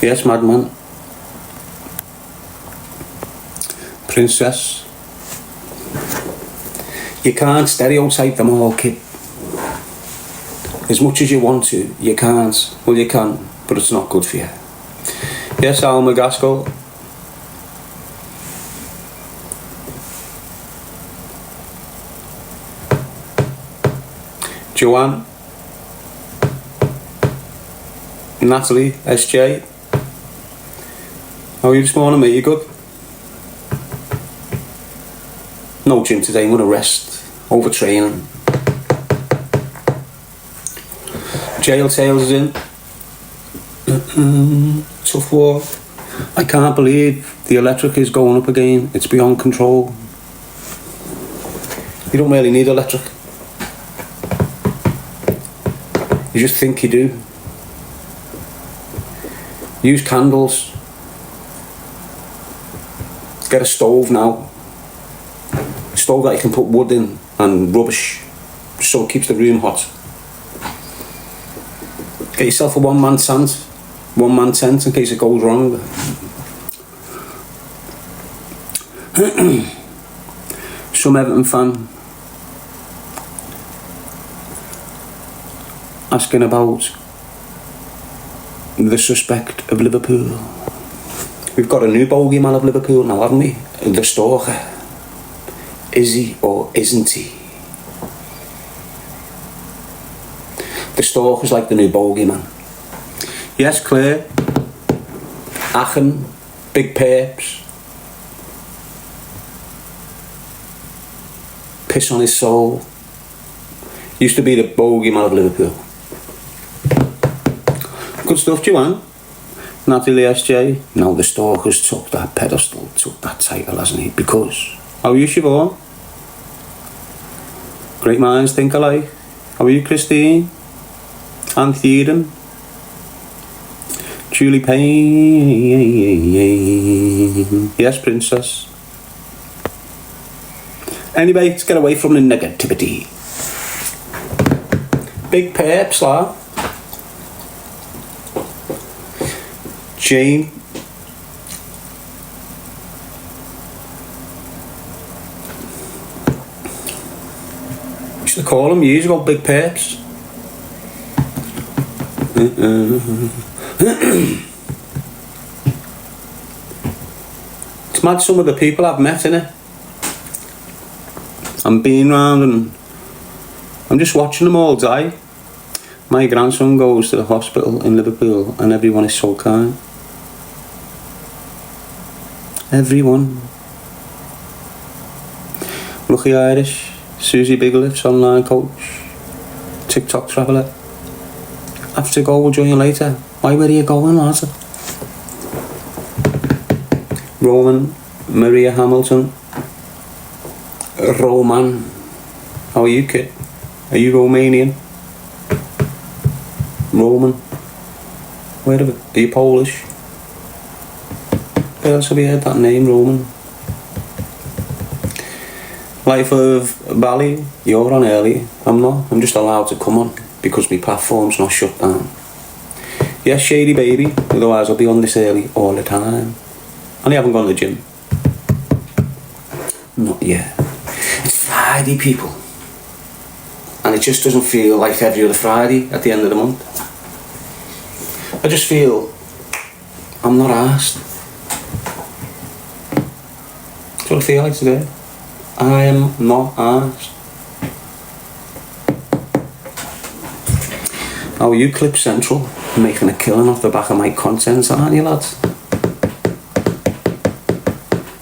Yes, madman. Princess. You can't stereotype them all, kid. As much as you want to, you can't. Well, you can, but it's not good for you. Yes, Al McGaskill. Joanne. Natalie, SJ. How are you this morning, mate? You good? No gym today, I'm gonna rest. Overtraining. Jail Tales is in. Tough war. I can't believe the electric is going up again. It's beyond control. You don't really need electric. You just think you do. Use candles. Get a stove now. A stove that you can put wood in and rubbish, so it keeps the room hot. Get yourself a one-man tent in case it goes wrong. Some Everton fan asking about the suspect of Liverpool. We've got a new bogeyman of Liverpool now, haven't we? The stalker. Is he or isn't he? The stalker's like the new bogeyman. Yes, Claire. Aachen. Big Peps. Piss on his soul. Used to be the bogeyman of Liverpool. Good stuff, Joanne. Natalie SJ. Now the stalker's took that pedestal, took that title, hasn't he? Because. How are you, Siobhan? Great minds think alike. How are you, Christine? And Theodon. Julie Payne. Yes, Princess. Anyway, let's get away from the negativity. Big Peps, lad. Jane. Used to call him years ago Big Peps. It's mad some of the people I've met, innit? I'm being round and I'm just watching them all die. My grandson goes to the hospital in Liverpool and everyone is so kind. Everyone. Lucky Irish, Susie Bigliff's online coach, TikTok traveller. Have to go, we'll join you later. Why, where are you going, lads? Roman, Maria Hamilton. Roman. How are you, kid? Are you Romanian? Roman. Where are you Polish? Where else have you heard that name, Roman? Life of Bali, you're on early. I'm not. I'm just allowed to come on because my platform's not shut down. Yes, Shady Baby, otherwise I'll be on this early all the time. And I haven't gone to the gym. Not yet. It's Friday, people. And it just doesn't feel like every other Friday at the end of the month. I just feel I'm not arsed. That's what I feel like today. I am not arsed. How are you, Clip Central? Making a killing off the back of my content, aren't you, lads?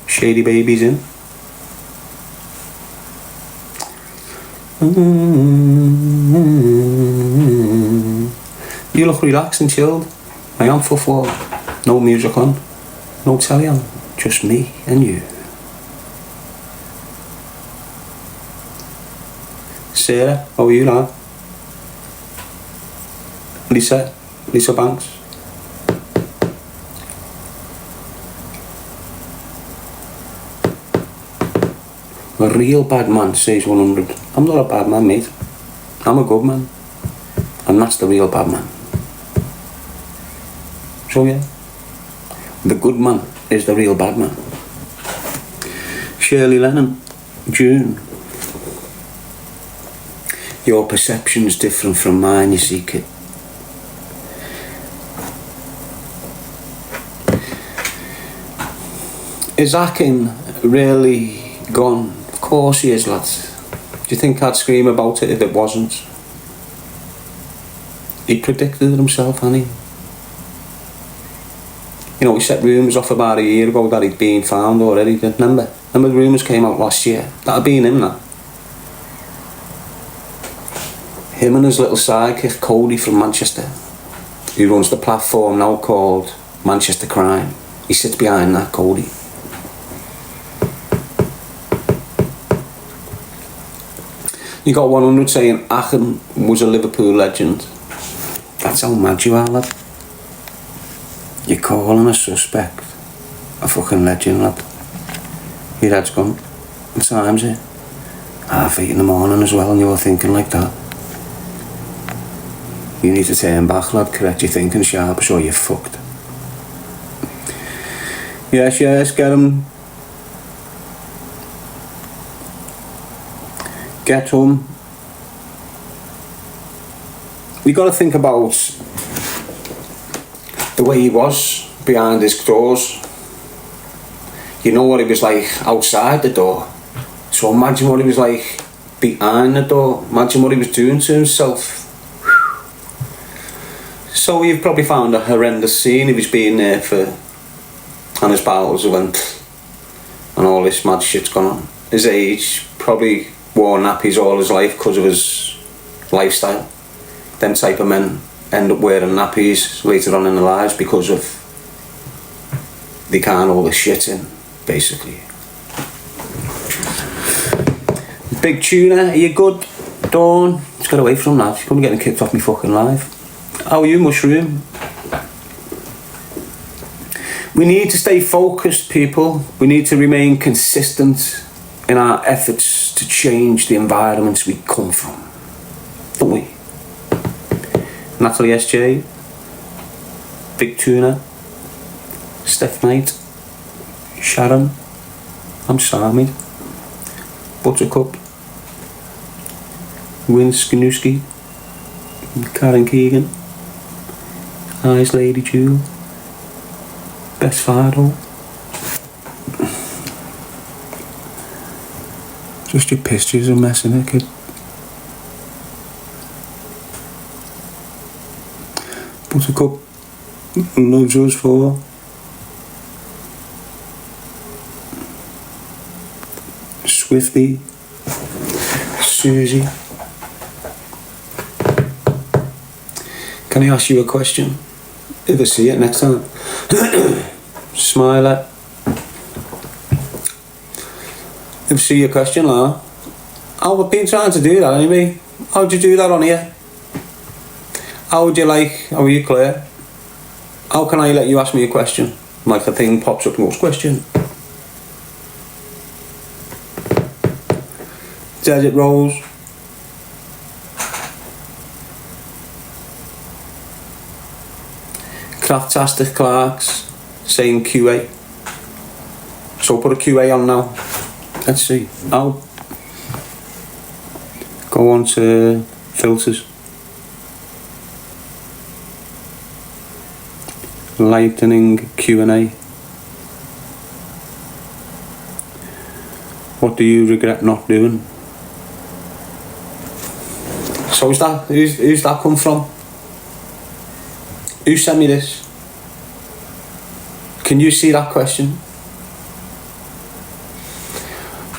Shady Baby's in. You look relaxed and chilled. I am for floor. No music on. No telly on. Just me and you. Sarah, how are you, lad? Lisa Banks. A real bad man, says 100. I'm not a bad man, mate. I'm a good man. And that's the real bad man. So yeah, The good man is the real bad man. Shirley Lennon, June. Your perception's different from mine, you see, kid. Is Akin really gone? Of course he is, lads. Do you think I'd scream about it if it wasn't? He predicted it himself, hadn't he? You know, he set rumours off about a year ago that he'd been found already. Remember the rumours came out last year? That'd been him, that. Him and his little sidekick Cody from Manchester, who runs the platform now called Manchester Crime. He sits behind that, Cody. You got 100 saying Akin was a Liverpool legend. That's how mad you are, lad. You're calling a suspect a fucking legend, lad. Your head's gone. What time's it? 8:30 in the morning as well, and you're thinking like that. You need to turn back, lad. Correct your thinking sharp, or you're fucked. Yes, get him. Get home. We got to think about the way he was behind his doors. You know what he was like outside the door. So imagine what he was like behind the door. Imagine what he was doing to himself. So you've probably found a horrendous scene if he's been there for, and his battles went, and all this mad shit's gone on. His age, probably wore nappies all his life because of his lifestyle. Them type of men end up wearing nappies later on in their lives because of they can't hold the shit in, basically. Big Tuna, are you good? Dawn, let's get away from that. She's probably getting kicked off me fucking live. How are you, Mushroom? We need to stay focused, people. We need to remain consistent in our efforts to change the environments we come from, don't we? Natalie SJ, Big Tuna, Steph Knight, Sharon, I'm Sammy, Buttercup, Win Skinuski, Karen Keegan, Eyes Lady Jewel, Best Fido. Just your pictures are messing it, kid. Buttercup loves us for. Swifty, Susie. Can I ask you a question? If I see it next time. Smiler. If I see your question, Lara. I've been trying to do that anyway. How'd you do that on here? How are you clear? How can I let you ask me a question? Like the thing pops up, most question. Desert Rose. Craftastic Clarks saying QA. So put a QA on now. Let's see. I'll go on to filters. Lightning Q&A. What do you regret not doing? So who's that come from? Who sent me this? Can you see that question?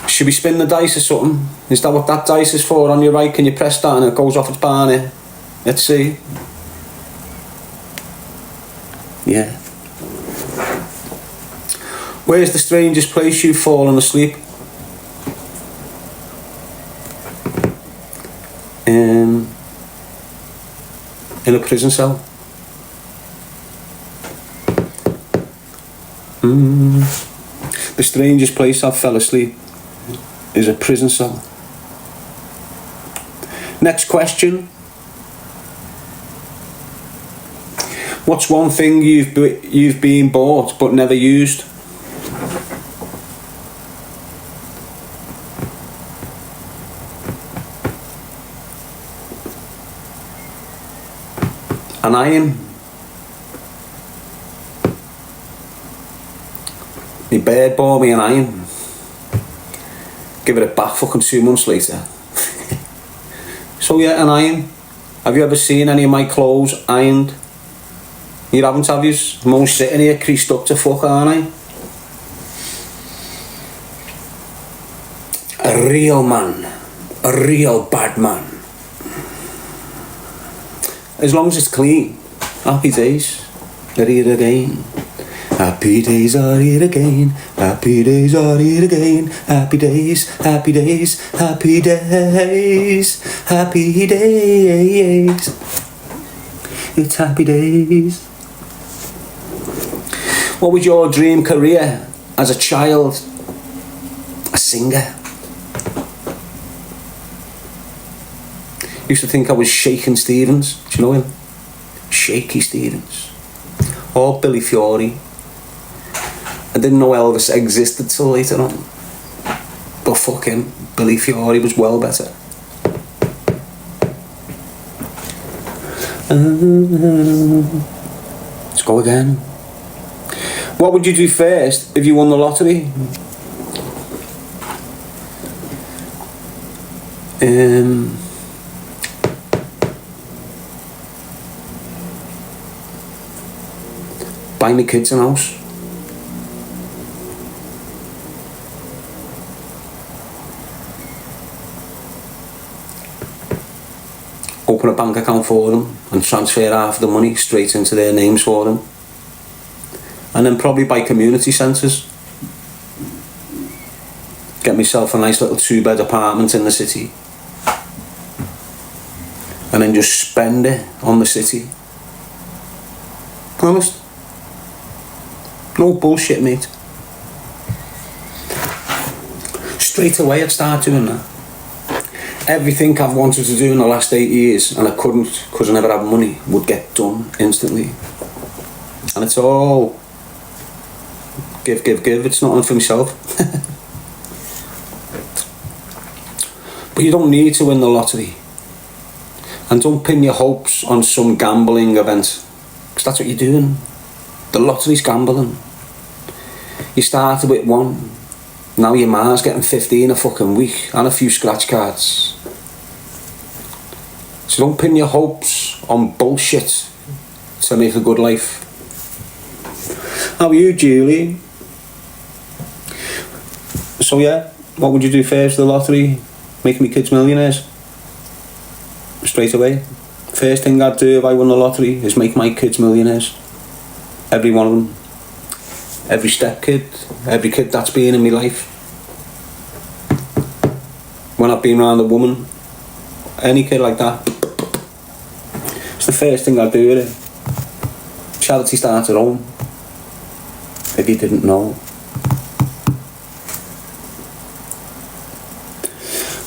Should we spin the dice or something? Is that what that dice is for on your right? Can you press that and it goes off its barney? Let's see. Yeah. Where's the strangest place you've fallen asleep? In a prison cell. The strangest place I've fell asleep is a prison cell. Next question. What's one thing you've been bought but never used? An iron. My bird bought me an iron. Give it back fucking 2 months later. So yeah, an iron. Have you ever seen any of my clothes ironed? You haven't, have you? I'm all sitting here creased up to fuck, aren't I? A real man. A real bad man. As long as it's clean. Happy days. They're here again. Happy days are here again. Happy days are here again. Happy days, happy days, happy days, happy days. It's happy days. What was your dream career as a child? A singer. Used to think I was Shakin' Stevens. Do you know him? Shaky Stevens. Or Billy Fiore. I didn't know Elvis existed till later on. But fuck him. Billy Fiore was well better. Let's go again. What would you do first if you won the lottery? Buy me kids a house. Open a bank account for them and transfer half the money straight into their names for them. And then probably buy community centres. Get myself a nice little 2-bed apartment in the city. And then just spend it on the city. Honest. No bullshit, mate. Straight away I'd start doing that. Everything I've wanted to do in the last 8 years and I couldn't because I never had money would get done instantly. And it's all give. It's not only for myself. But you don't need to win the lottery. And don't pin your hopes on some gambling event, because that's what you're doing. The lottery's gambling. You started with 1, now your ma's getting 15 a fucking week and a few scratch cards. So don't pin your hopes on bullshit to make a good life. How are you, Julie? So yeah, what would you do first? The lottery? Make me kids millionaires? Straight away. First thing I'd do if I won the lottery is make my kids millionaires. Every one of them. Every step kid. Every kid that's been in my life. When I've been around a woman. Any kid like that. It's the first thing I'd do with it. Charity starts at home. If you didn't know.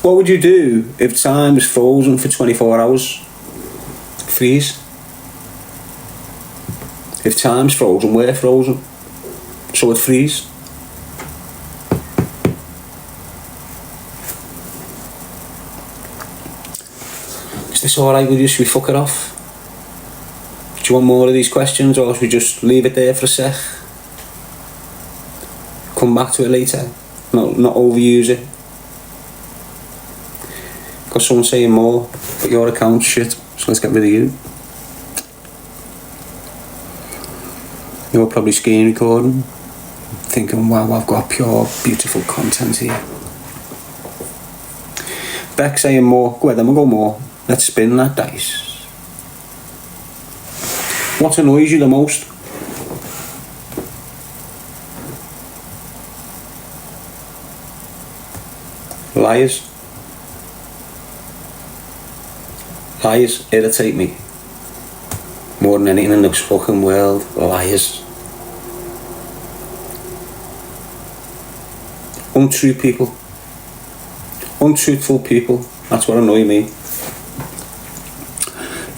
What would you do if time was frozen for 24 hours? Freeze. If time's frozen, we're frozen. So it'd freeze. Is this alright with you? Should we fuck it off? Do you want more of these questions or should we just leave it there for a sec? Come back to it later? Not overuse it. Got someone saying more, but your account's shit, so let's get rid of you. You're probably screen recording, thinking, wow, I've got pure, beautiful content here. Beck saying more. Go ahead, then we'll go more. Let's spin that dice. What annoys you the most? Liars. Liars irritate me more than anything in this fucking world. Liars. Untrue people. Untruthful people. That's what annoys me.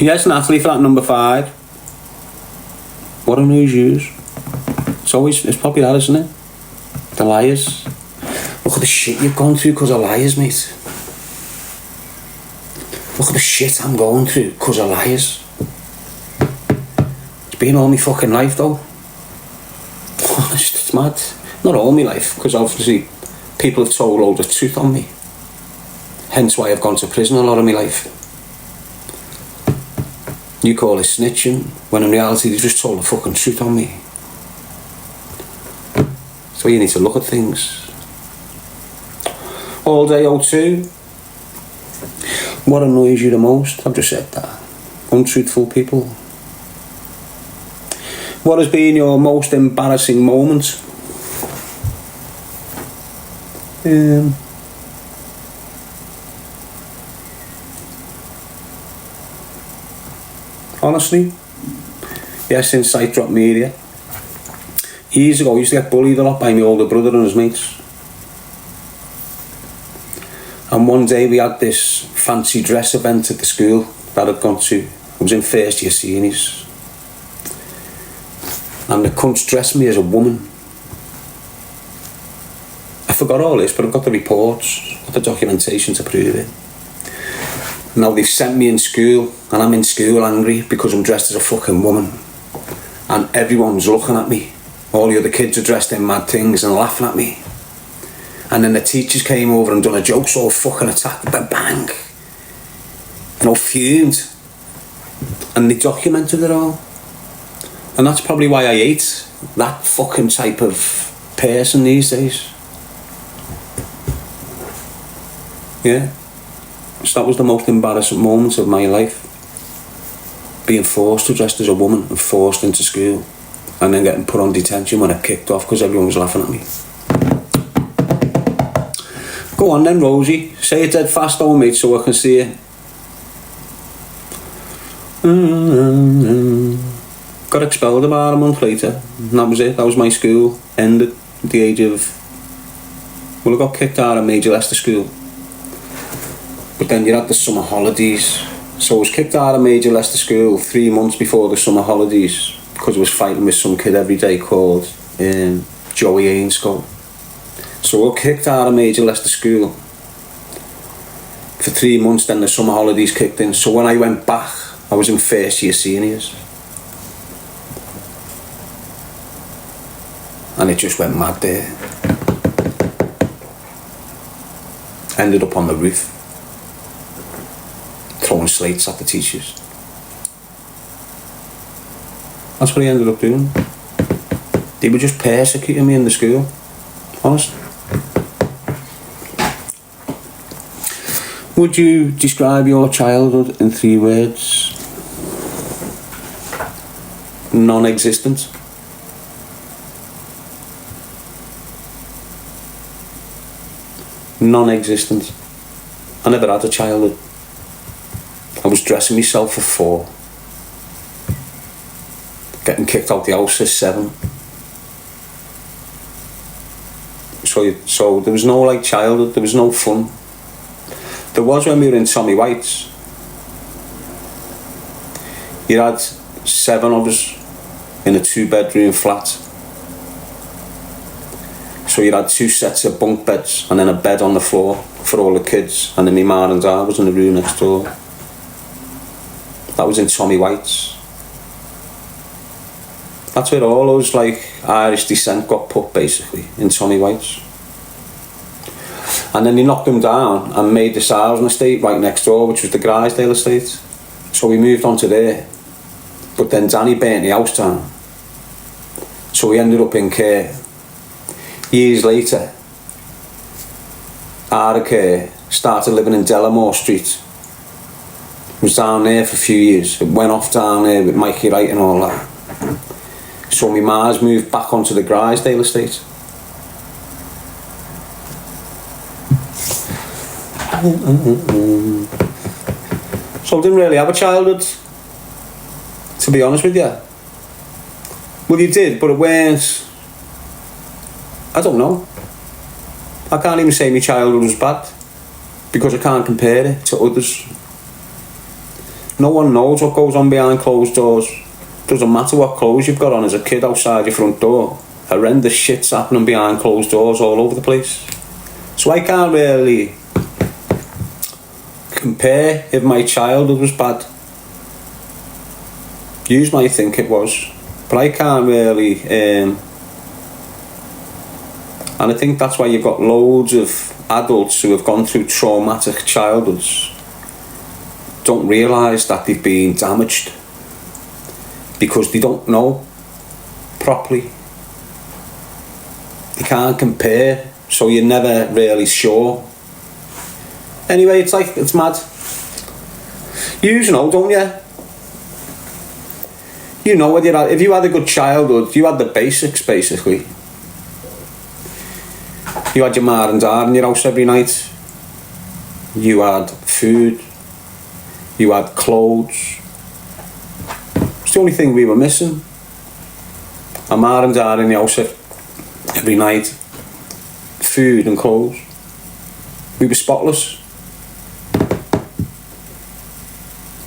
Yes, Natalie, for that number 5. What annoys you? It's probably that, isn't it? The liars. Look at the shit you've gone through because of liars, mate. Look at the shit I'm going through because of liars. It's been all my fucking life though. It's mad. Not all my life, because obviously people have told loads of truth on me. Hence why I've gone to prison a lot of my life. You call it snitching, when in reality they just told the fucking truth on me. So you need to look at things. All day O2. What annoys you the most? I've just said that. Untruthful people. What has been your most embarrassing moment? Honestly, since I dropped media. Years ago I used to get bullied a lot by my older brother and his mates. And one day we had this fancy dress event at the school that I'd gone to. I was in first year seniors. And the cunts dressed me as a woman. I forgot all this, but I've got the reports, got the documentation to prove it. Now they've sent me in school, and I'm in school angry because I'm dressed as a fucking woman. And everyone's looking at me. All the other kids are dressed in mad things and laughing at me. And then the teachers came over and done a joke, so fucking attacked, bang. Fumed. And they documented it all. And that's probably why I hate that fucking type of person these days. Yeah. So that was the most embarrassing moment of my life. Being forced to dress as a woman and forced into school. And then getting put on detention when I kicked off because everyone was laughing at me. Go on then, Rosie. Say it dead fast though, mate, so I can see it. Got expelled about a month later. And that was it. That was my school. Ended at the age of... Well, I got kicked out of Major Leicester School. But then you had the summer holidays. So I was kicked out of Major Leicester School 3 months before the summer holidays because I was fighting with some kid every day called Joey Ainscoe. So I got kicked out of Major Leicester School for 3 months, then the summer holidays kicked in. So when I went back, I was in first year seniors. And it just went mad there. Ended up on the roof, throwing slates at the teachers. That's what he ended up doing. They were just persecuting me in the school. Honest. Would you describe your childhood in 3 words? Non-existent. Non-existent. I never had a childhood. I was dressing myself for 4. Getting kicked out the house at 7. So there was no childhood, there was no fun. There was when we were in Tommy White's. You had 7 of us in a 2-bedroom flat. So you had 2 sets of bunk beds and then a bed on the floor for all the kids, and then my ma and dad was in the room next door. That was in Tommy White's. That's where all those Irish descent got put, basically, in Tommy White's. And then they knocked them down and made this housing estate right next door, which was the Grisdale estate. So we moved on to there. But then Danny burnt the house down. So we ended up in care. Years later, out of care, started living in Delamore Street. Was down there for a few years. It went off down there with Mikey Wright and all that. So my ma's moved back onto the Grisdale estate. So I didn't really have a childhood, to be honest with you. Well, you did, but it weren't... I don't know. I can't even say my childhood was bad, because I can't compare it to others. No one knows what goes on behind closed doors. Doesn't matter what clothes you've got on as a kid outside your front door. Horrendous shit's happening behind closed doors all over the place. So I can't really compare if my childhood was bad. You might think it was, but I can't really. And I think that's why you've got loads of adults who have gone through traumatic childhoods don't realise that they've been damaged because they don't know properly. You can't compare, so you're never really sure. Anyway, it's mad. You know, don't you? You know what if you had a good childhood, you had the basics basically. You had your ma and dad in your house every night. You had food. You had clothes. It's the only thing we were missing. A ma and dad in the house every night. Food and clothes. We were spotless.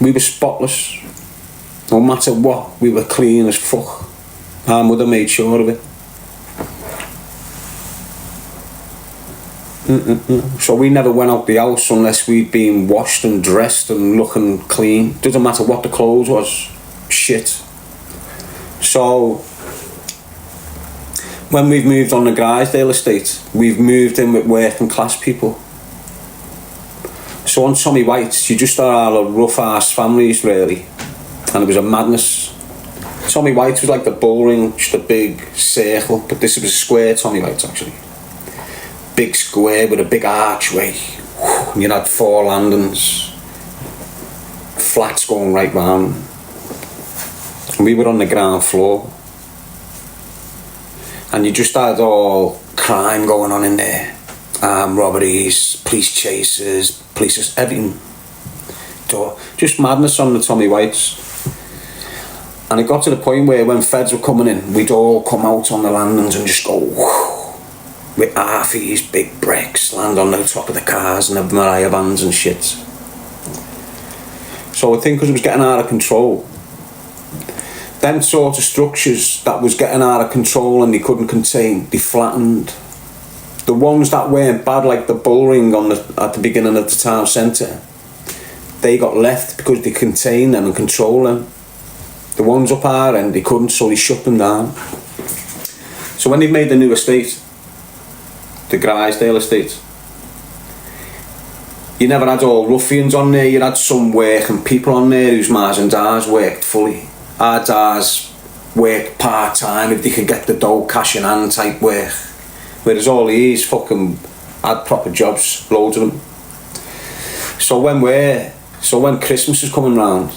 We were spotless. No matter what, we were clean as fuck. Our mother made sure of it. So we never went out the house unless we'd been washed and dressed and looking clean. Doesn't matter what the clothes was. Shit. So when we've moved on the Grisdale estate, we've moved in with working class people. So on Tommy White's, you just had all rough ass families really, and it was a madness. Tommy White's was like the bullring, just a big circle, but this was a square Tommy White's actually. Big square with a big archway, and you had 4 landings, flats going right round, and we were on the ground floor, and you just had all crime going on in there. Robberies, police chases, everything. Just madness on the Tommy White's. And it got to the point where when feds were coming in, we'd all come out on the landings and just go with half these big bricks, land on the top of the cars and the Mariah vans and shit. So I think because it was getting out of control, them sort of structures that was getting out of control and they couldn't contain, they flattened. The ones that weren't bad, like the bullring at the beginning of the town centre, they got left because they contained them and controlled them. The ones up our end, they couldn't, so they shut them down. So when they've made the new estate, the Grisdale estate, you never had all ruffians on there. You had some working people on there whose mas and dads worked fully. Our dads worked part-time if they could get the dough, cash in hand type work. Whereas all these fucking had proper jobs, loads of them. So when Christmas was coming round,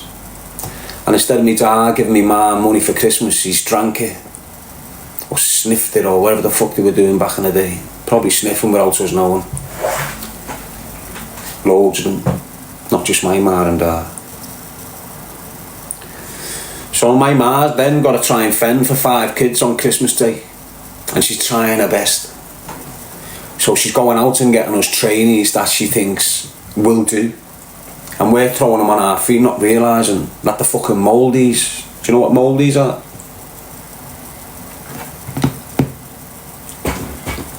and instead of me dad giving me ma money for Christmas, he's drank it, or sniffed it, or whatever the fuck they were doing back in the day. Probably sniffing without us knowing. Loads of them, not just my ma and dad. So my ma's then got to try and fend for 5 kids on Christmas Day, and she's trying her best. So she's going out and getting us trainees that she thinks will do, and we're throwing them on our feet, not realising that the fucking mouldies. Do you know what mouldies are?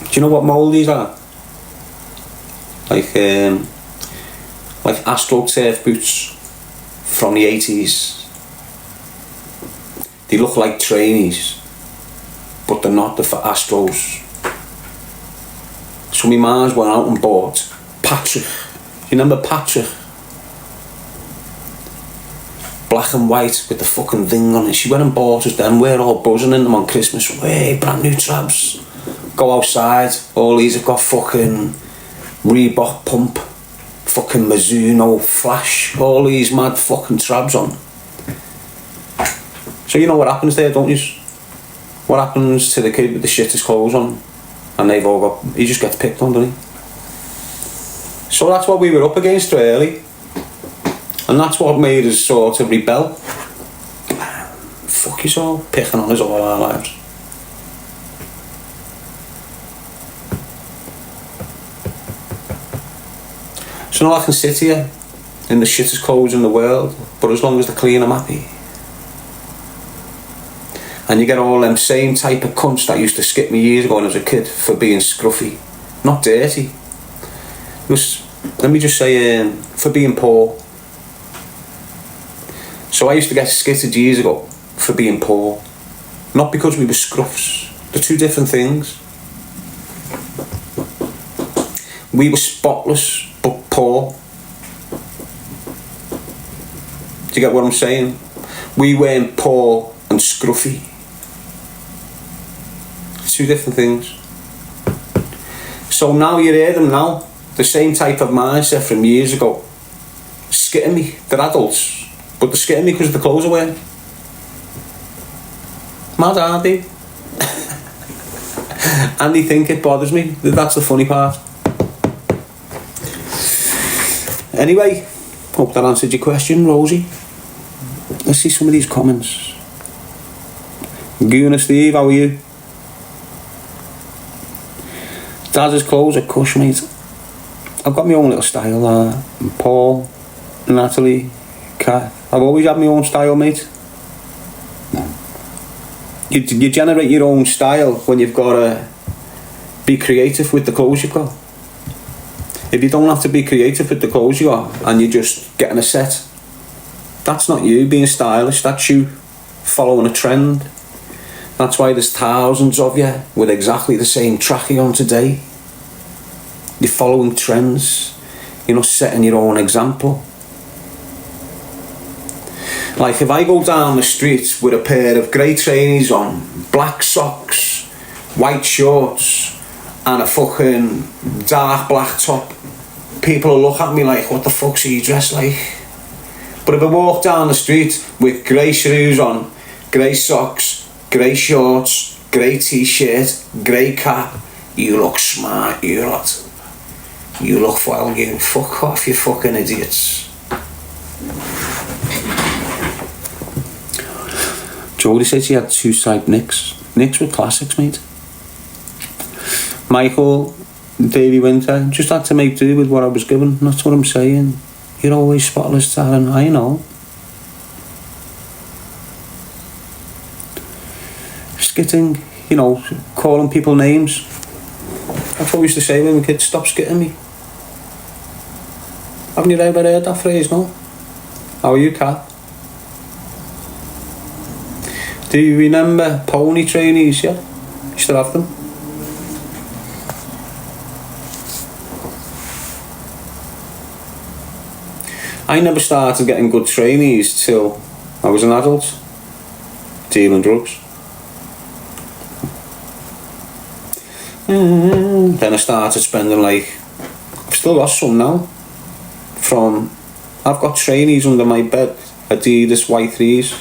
Do you know what mouldies are? Like AstroTurf boots from the 80s. They look like trainees, but they're not. They're for Astros. So my ma's went out and bought Patrick. You remember Patrick? Black and white with the fucking thing on it. She went and bought us them. We're all buzzing in them on Christmas. Hey, brand new trabs. Go outside. All these have got fucking Reebok pump, fucking Mizuno flash. All these mad fucking trabs on. So you know what happens there, don't you? What happens to the kid with the shittest clothes on? And they've all got... He just gets picked on, doesn't he? So that's what we were up against really. And that's what made us sort of rebel. Fuck you all, picking on us all our lives. So now I can sit here in the shittest clothes in the world, but as long as they're clean, I'm happy. And you get all them same type of cunts that used to skip me years ago when I was a kid for being scruffy. Not dirty. Let me just say, for being poor. So I used to get skitted years ago for being poor. Not because we were scruffs. They're two different things. We were spotless, but poor. Do you get what I'm saying? We weren't poor and scruffy. Two different things. So now you hear them now, the same type of mindset from years ago, skitting me. They're adults, but they're skitting me because the clothes are wearing. Mad, aren't they? And they think it bothers me. That's the funny part. Anyway, hope that answered your question, Rosie. Let's see some of these comments. Gooner Steve, how are you? Daz's clothes are cush, mate. I've got my own little style. Paul, Natalie, Kat. I've always had my own style, mate. You generate your own style when you've got to be creative with the clothes you've got. If you don't have to be creative with the clothes you got and you're just getting a set, that's not you being stylish, that's you following a trend. That's why there's thousands of you with exactly the same trackie on today. You're following trends, you're not setting your own example. Like if I go down the street with a pair of grey trainees on, black socks, white shorts and a fucking dark black top, people will look at me like, what the fuck's he dressed like? But if I walk down the street with grey shoes on, grey socks, grey shorts, grey t-shirt, grey cap, you look smart, you lot. You look well, you fuck off, you fucking idiots. Jodie said she had two striped Nicks. Nicks were classics, mate. Michael, Davey Winter, just had to make do with what I was given. That's what I'm saying. You're always spotless, Darren. I know. Skitting, you know, calling people names. That's what we used to say when we were kids. Stop skitting me. Haven't you ever heard that phrase, no? How are you, Kat? Do you remember pony trainees, yeah? You still have them? I never started getting good trainees till I was an adult, dealing drugs. Then I started spending like, I've still got some now, I've got trainees under my bed, Adidas Y3s,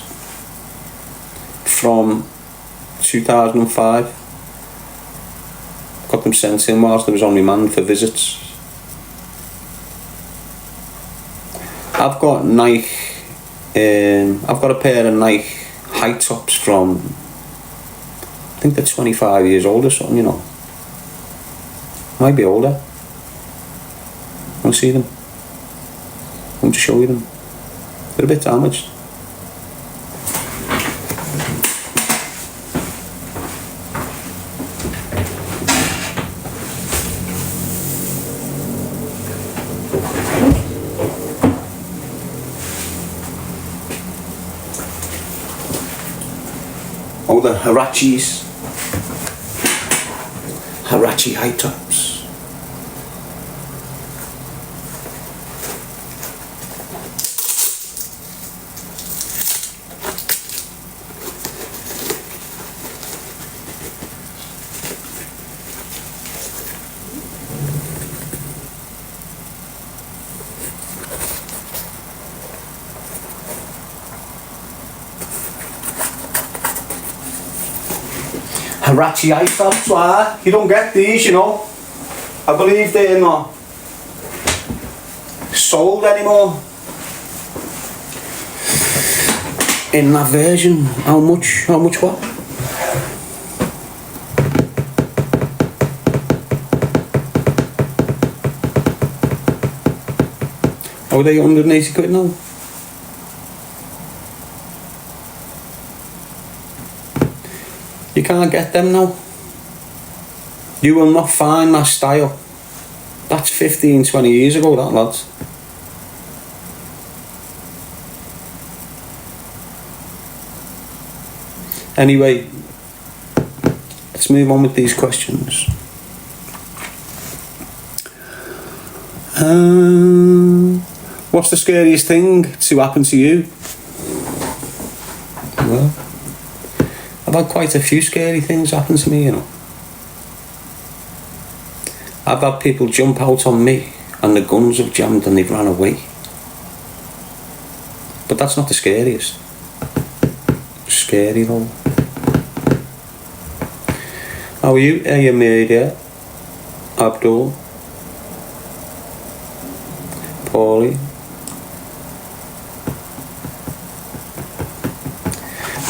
from 2005. Got them sent in whilst I was on remand for visits. I've got Nike, I've got a pair of Nike high tops from, I think they're 25 years old or something, you know. Might be older. Want to see them? Want to show you them? They're a bit damaged. Oh, the Hirachis. Hirachi high tops. Hirachi high tops, why? You don't get these, you know. I believe they're not sold anymore in that version. How much what? Oh, they 180 quid now? You can't get them now. You will not find that style. That's 15, 20 years ago, that, lads. Anyway, let's move on with these questions. What's the scariest thing to happen to you? Well, I've had quite a few scary things happen to me, you know. I've had people jump out on me and the guns have jammed and they've ran away. But that's not the scariest. Scary though. How are you? Are you married yet? Abdul? Paulie?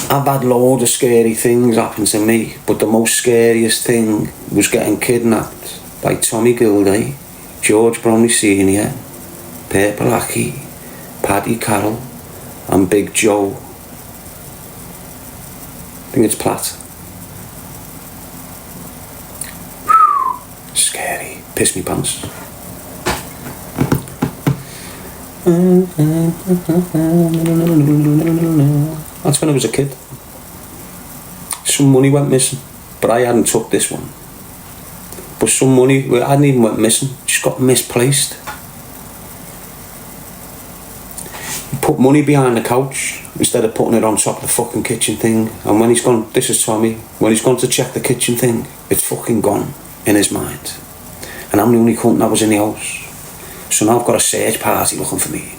I've had loads of scary things happen to me, but the most scariest thing was getting kidnapped by Tommy Gilday, George Bromley Sr., Purple Aki, Paddy Carroll and Big Joe. I think it's Platt. Scary. Piss me pants. That's when I was a kid. Some money went missing, but I hadn't took this one. But some money hadn't even went missing, just got misplaced. He put money behind the couch instead of putting it on top of the fucking kitchen thing. And when he's gone, this is Tommy, when he's gone to check the kitchen thing, it's fucking gone in his mind. And I'm the only cunt that was in the house. So now I've got a search party looking for me.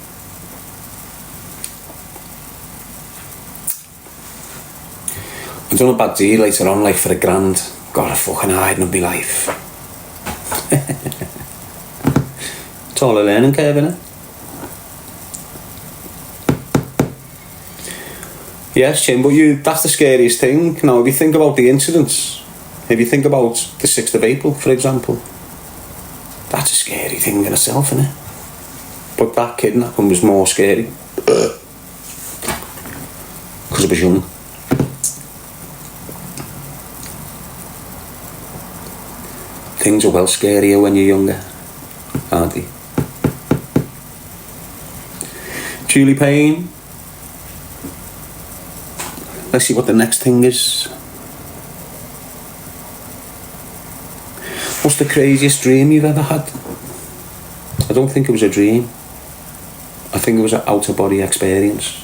I done a bad deal later on, like for £1,000. Got a fucking hiding of my life. It's all a learning curve, innit? Yes, Jim, but that's the scariest thing. Now, if you think about the incidents, if you think about the 6th of April, for example, that's a scary thing in itself, innit? But that kidnapping was more scary. Because I was young. Things are well scarier when you're younger, aren't they? Julie Payne. Let's see what the next thing is. What's the craziest dream you've ever had? I don't think it was a dream. I think it was an out-of-body experience.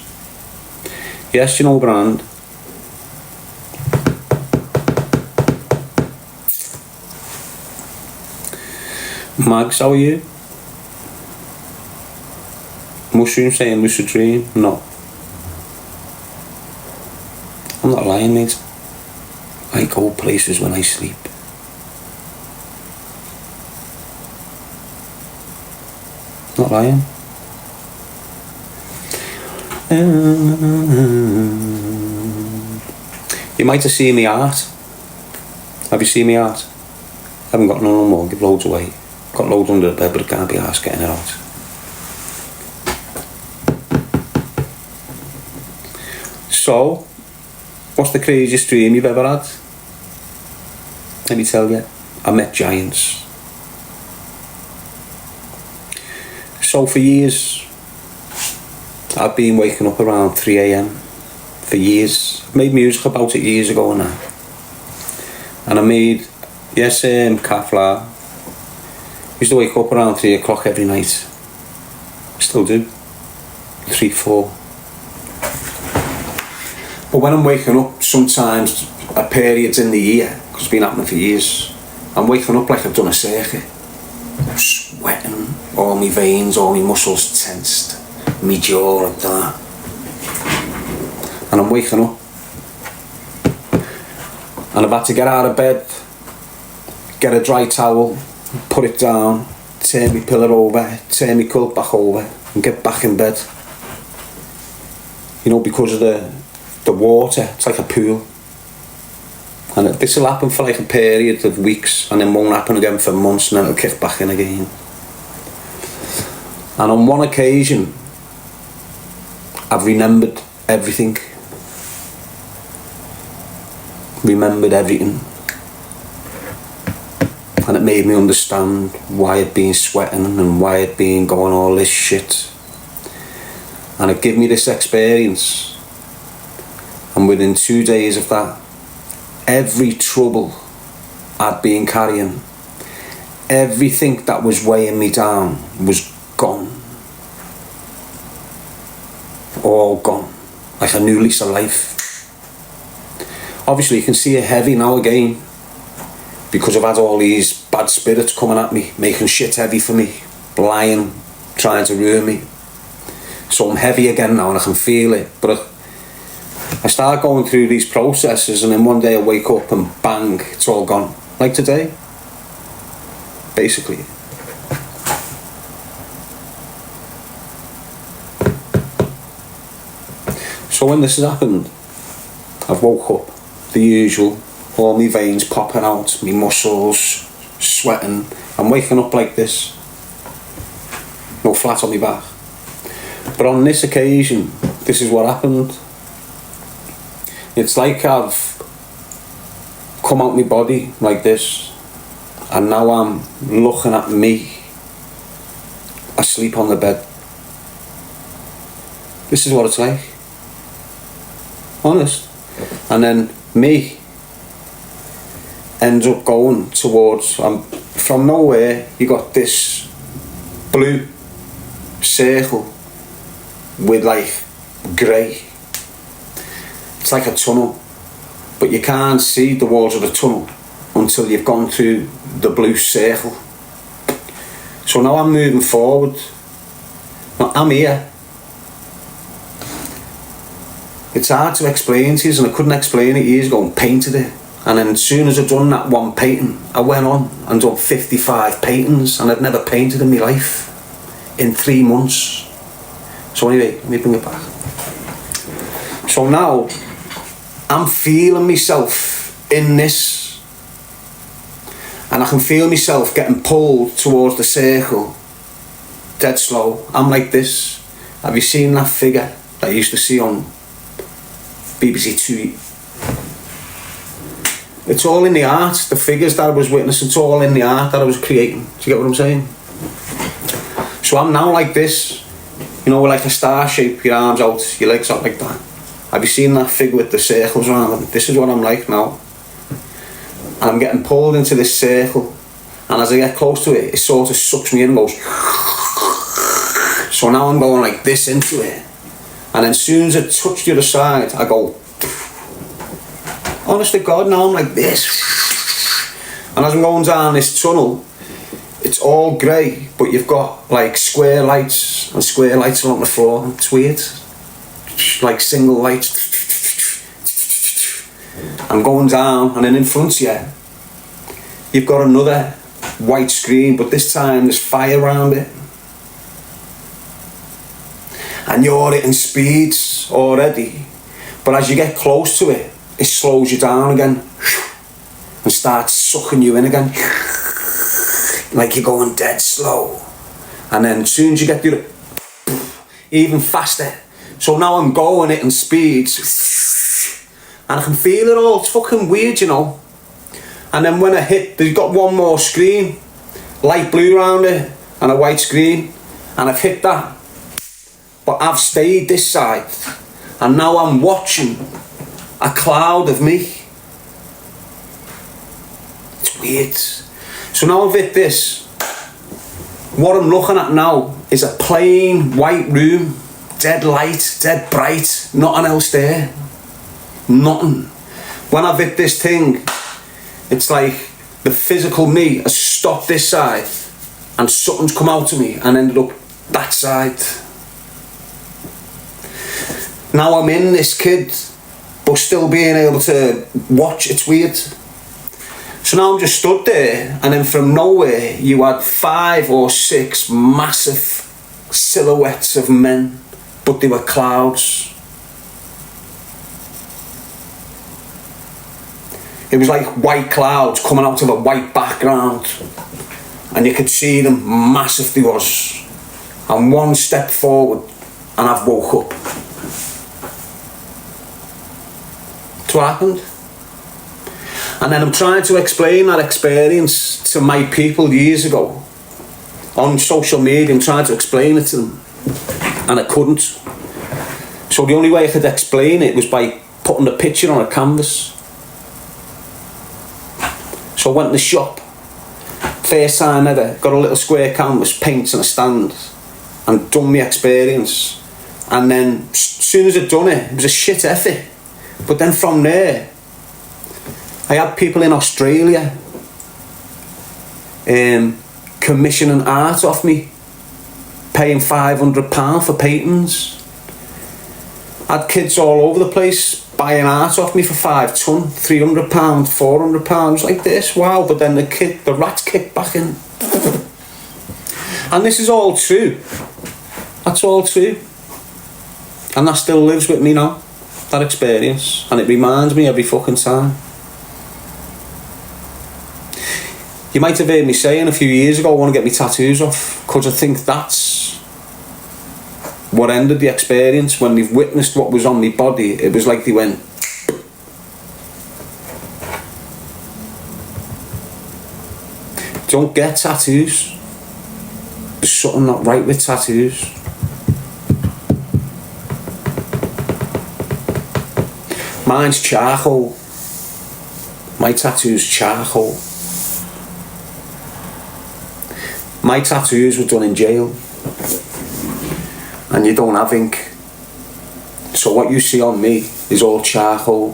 Yes, you know, Brand. Mags, how are you? Mushroom saying lucid dream? No. I'm not lying, mate. I go places when I sleep. Not lying. You might have seen me art. Have you seen me art? I haven't got none no more, give loads away. Got loads under the bed, but I can't be arsed getting it out. So, what's the craziest dream you've ever had? Let me tell you, I met giants. So for years, I've been waking up around 3 AM. For years. I made music about it years ago now. And I made, Kafla. Used to wake up around 3 o'clock every night. Still do. 3, 4. But when I'm waking up, sometimes at periods in the year, because it's been happening for years, I'm waking up like I've done a circuit. I'm sweating, all my veins, all my muscles tensed, my jaw like that. And I'm waking up. And I've had to get out of bed, get a dry towel, put it down, turn my pillow over, turn my quilt back over and get back in bed. You know, because of the water, it's like a pool. And this will happen for like a period of weeks and then won't happen again for months and then it'll kick back in again. And on one occasion, I've remembered everything. remembered everything. And it made me understand why I'd been sweating and why I'd been going all this shit. And it gave me this experience. And within 2 days of that, every trouble I'd been carrying, everything that was weighing me down was gone. All gone. Like a new lease of life. Obviously you can see it heavy now again, because I've had all these bad spirits coming at me, making shit heavy for me, lying, trying to ruin me. So I'm heavy again now and I can feel it. But I start going through these processes, and then one day I wake up and bang, it's all gone. Like today, basically. So when this has happened, I've woke up, the usual, all my veins popping out, my muscles sweating. I'm waking up like this, no flat on my back. But on this occasion, this is what happened. It's like I've come out my body like this, and now I'm looking at me asleep on the bed. This is what it's like. Honest. And then me ends up going towards, from nowhere you got this blue circle with like grey. It's like a tunnel, but you can't see the walls of the tunnel until you've gone through the blue circle. So now I'm moving forward. Now I'm here. It's hard to explain to you, and I couldn't explain it years ago, and painted it. And then as soon as I'd done that one painting, I went on and done 55 paintings, and I'd never painted in my life in 3 months. So anyway, let me bring it back. So now I'm feeling myself in this, and I can feel myself getting pulled towards the circle, dead slow. I'm like this. Have you seen that figure that you used to see on BBC Two? It's all in the art, the figures that I was witnessing, it's all in the art that I was creating. Do you get what I'm saying? So I'm now like this, you know, like a star shape, your arms out, your legs out like that. Have you seen that figure with the circles around them? This is what I'm like now. And I'm getting pulled into this circle, and as I get close to it, it sort of sucks me in and goes. So now I'm going like this into it. And then as soon as it touched the other side, I go. Honest to God, now I'm like this. And as I'm going down this tunnel, it's all grey, but you've got like square lights and square lights along the floor. It's weird. Like single lights. I'm going down, and then in front of you, you've got another white screen, but this time there's fire around it. And you're hitting speeds already, but as you get close to it, it slows you down again and starts sucking you in again, like you're going dead slow. And then as soon as you get through it, even faster. So now I'm going hitting speeds, and I can feel it all. It's fucking weird, you know. And then when I hit, there's got one more screen, light blue around it, and a white screen, and I've hit that. But I've stayed this side, and now I'm watching a cloud of me. It's weird. So now I've hit this. What I'm looking at now is a plain white room, dead light, dead bright, nothing else there. Nothing. When I've hit this thing, it's like the physical me has stopped this side, and something's come out of me and ended up that side. Now I'm in this kid, but still being able to watch. It's weird. So now I'm just stood there, and then from nowhere you had 5 or 6 massive silhouettes of men, but they were clouds. It was like white clouds coming out of a white background, and you could see them massive they was. And one step forward, and I've woke up. What happened? And then I'm trying to explain that experience to my people years ago on social media. I'm trying to explain it to them, and I couldn't. So the only way I could explain it was by putting a picture on a canvas. So I went in the shop, first time ever, got a little square canvas, paints and a stand, and done my experience. And then as soon as I'd done it, it was a shit effort. But then from there, I had people in Australia commissioning art off me, paying £500 for paintings. I had kids all over the place buying art off me for £5 ton, £300, £400, like this, wow. But then the rats kicked back in. And this is all true. That's all true. And that still lives with me now, that experience. And it reminds me every fucking time. You might have heard me saying a few years ago I want to get my tattoos off, because I think that's what ended the experience. When they've witnessed what was on my body, it was like they went, don't get tattoos. There's something not right with tattoos. Mine's charcoal. My tattoo's charcoal. My tattoos were done in jail, and you don't have ink. So what you see on me is all charcoal.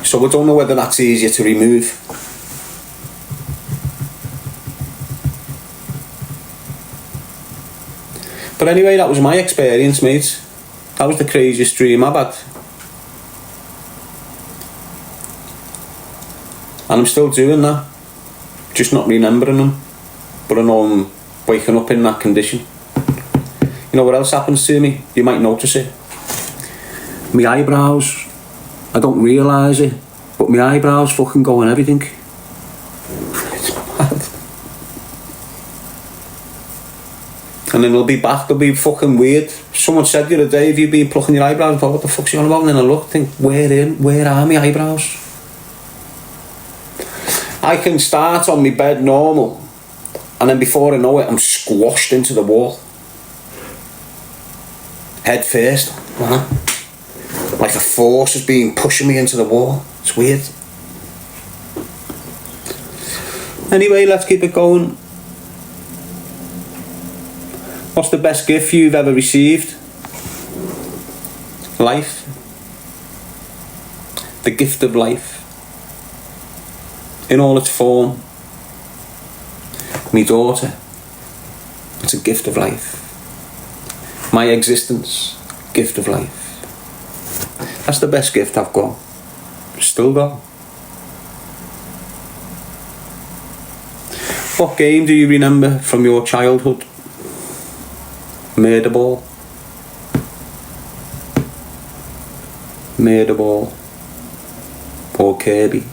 So I don't know whether that's easier to remove. But anyway, that was my experience, mate. That was the craziest dream I've had. And I'm still doing that. Just not remembering them. But I know I'm waking up in that condition. You know what else happens to me? You might notice it. My eyebrows. I don't realise it. But my eyebrows fucking go and everything. It's mad. And then they'll be back, they'll be fucking weird. Someone said the other day, have you been plucking your eyebrows? I thought, what the fuck's you on about? And then I look, think, where are my eyebrows? I can start on my bed normal, and then before I know it, I'm squashed into the wall. Head first. Like a force is being pushing me into the wall. It's weird. Anyway, let's keep it going. What's the best gift you've ever received? Life. The gift of life. In all its form. My daughter. It's a gift of life. My existence. Gift of life. That's the best gift I've got. Still got. What game do you remember from your childhood? Murder ball. Murder ball. Or Kirby.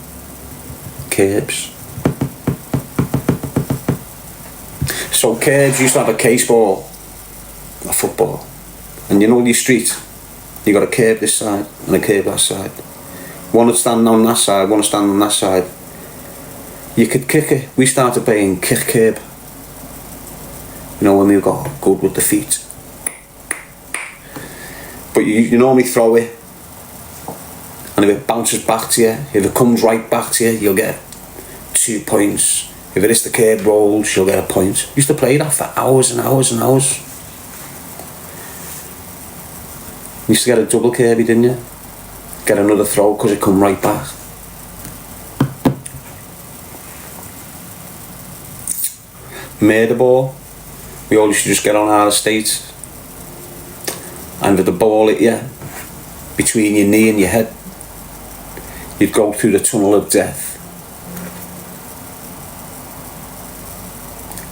Curbs. So Curbs used to have a case ball. A football. And you know your street, you got a curb this side and a curb that side. One would stand on that side, one would stand on that side. You could kick it. We started playing kick curb. You know, when we got good with the feet. But you normally throw it, and if it bounces back to you, if it comes right back to you, you'll get 2 points. If it is the curb rolls, you'll get a point. We used to play that for hours and hours and hours. You used to get a double Kirby, didn't you? Get another throw because it come right back. Murder ball. We all used to just get on our estate, and with the ball at you, between your knee and your head, you'd go through the tunnel of death.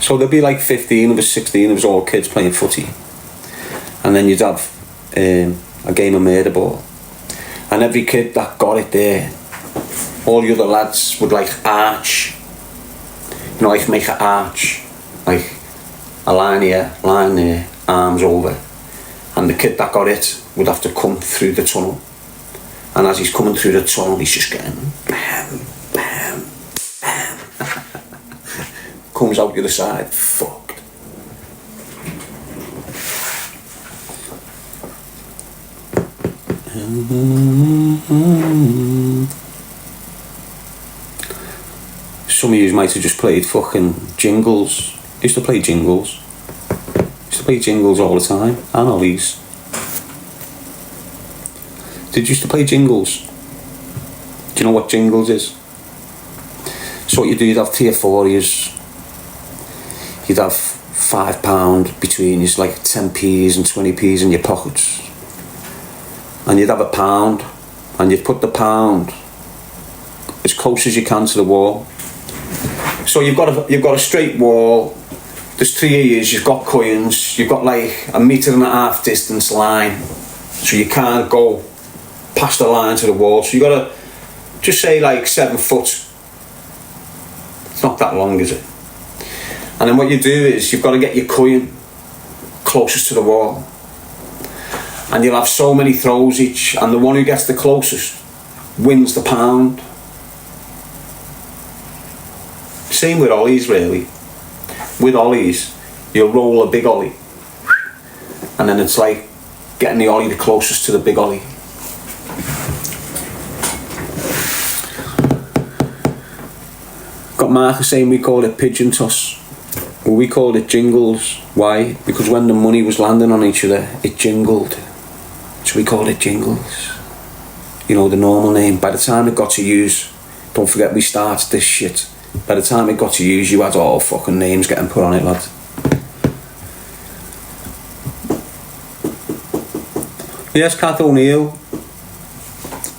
So there'd be like 15 of us, 16 of us, all kids playing footy, and then you'd have a game of murder ball, and every kid that got it there, all the other lads would like arch, you know, like make an arch, like a line here, line there, arms over. And the kid that got it would have to come through the tunnel. And as he's coming through the tunnel, he's just getting bam, bam, bam. Comes out the other side, fucked. Some of you might have just played fucking jingles. Used to play jingles. Used to play jingles all the time. And ollies. Did you used to play jingles? Do you know what jingles is? So what you do, you'd have 3 or 4 years. You'd have £5 between you, like 10p's and 20p's in your pockets. And you'd have a pound, and you'd put the pound as close as you can to the wall. So you've got a straight wall. There's 3 years. You've got coins. You've got like 1.5 metre distance line, so you can't go past the line to the wall. So you got to just say like 7 foot. It's not that long, is it? And then what you do is you've got to get your coin closest to the wall. And you'll have so many throws each, and the one who gets the closest wins the pound. Same with ollies, really. With ollies, you'll roll a big ollie, and then it's like getting the ollie the closest to the big ollie. Got Marcus saying we called it pigeon toss. Well, we called it jingles. Why? Because when the money was landing on each other, it jingled. So we called it jingles. You know, the normal name. By the time it got to use, don't forget we started this shit. By the time it got to use, you had all fucking names getting put on it, lad. Yes, Kath O'Neill.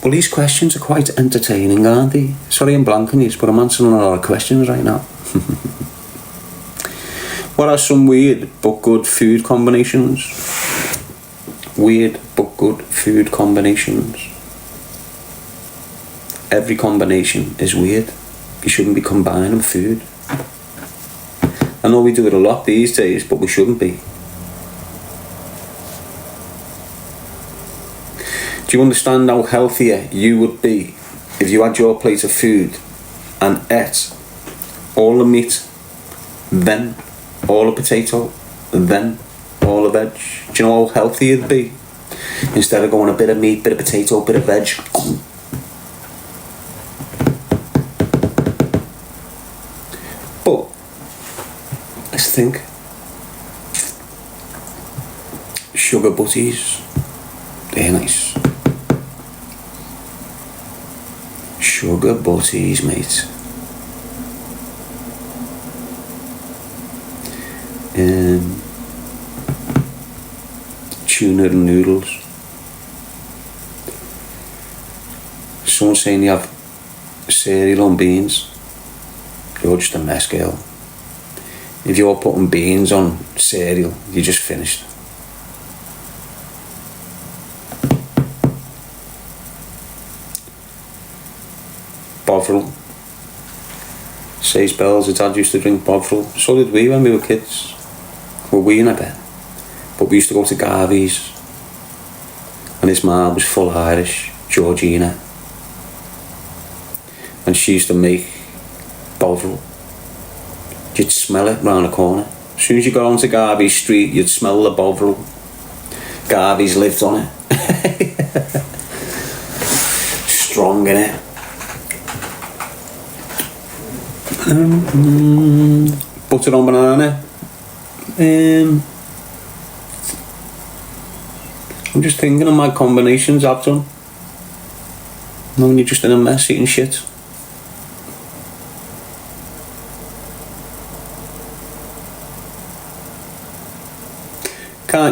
Well, these questions are quite entertaining, aren't they? Sorry I'm blanking you, but I'm answering a lot of questions right now. What are some weird but good food combinations? Weird but good food combinations. Every combination is weird. You shouldn't be combining food. I know we do it a lot these days, but we shouldn't be. Do you understand how healthier you would be if you had your plate of food and ate all the meat, then all the potato, then all the veg? Do you know how healthy you'd be? Instead of going a bit of meat, bit of potato, bit of veg. But let's think. Sugar butties, they're nice. Sugar butties, mate. Tuna and noodles. Someone's saying you have cereal and beans. You're just a mess, girl. If you're putting beans on cereal, you're just finished. Bovril. Says Bells, his dad used to drink Bovril. So did we when we were kids. Well, we never. But we used to go to Garvey's. And his mum was full Irish, Georgina. And she used to make Bovril. You'd smell it round the corner. As soon as you got onto Garvey's Street, you'd smell the Bovril. Garvey's lived on it. Strong, innit? Butter on banana. I'm just thinking of my combinations I've done. When you're just in a mess eating shit.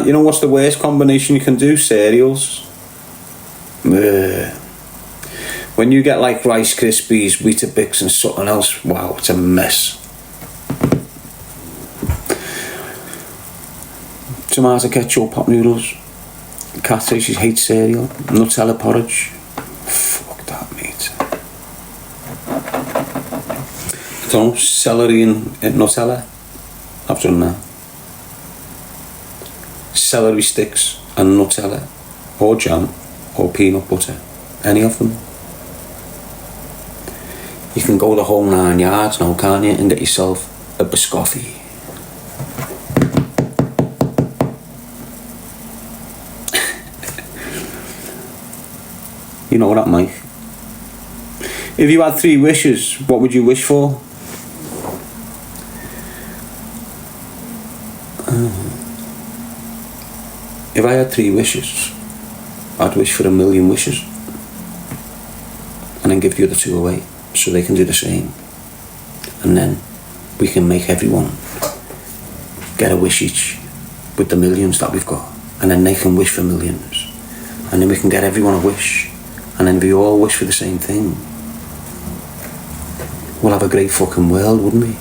You know what's the worst combination you can do? Cereals. When you get like Rice Krispies, Weetabix and something else, wow, it's a mess. Tomato ketchup, pot noodles. Kat says she hates cereal. Nutella porridge. Fuck that, mate. I don't know, celery and Nutella. I've done that. celery sticks and Nutella, or jam, or peanut butter, any of them. You can go the whole 9 yards now, can't you, and get yourself a biscotti. You know that, Mike? If you had 3 wishes, what would you wish for? If I had 3 wishes, I'd wish for 1,000,000 wishes. And then give the other 2 away, so they can do the same. And then we can make everyone get a wish each with the millions that we've got. And then they can wish for millions. And then we can get everyone a wish. And then we all wish for the same thing. We'll have a great fucking world, wouldn't we?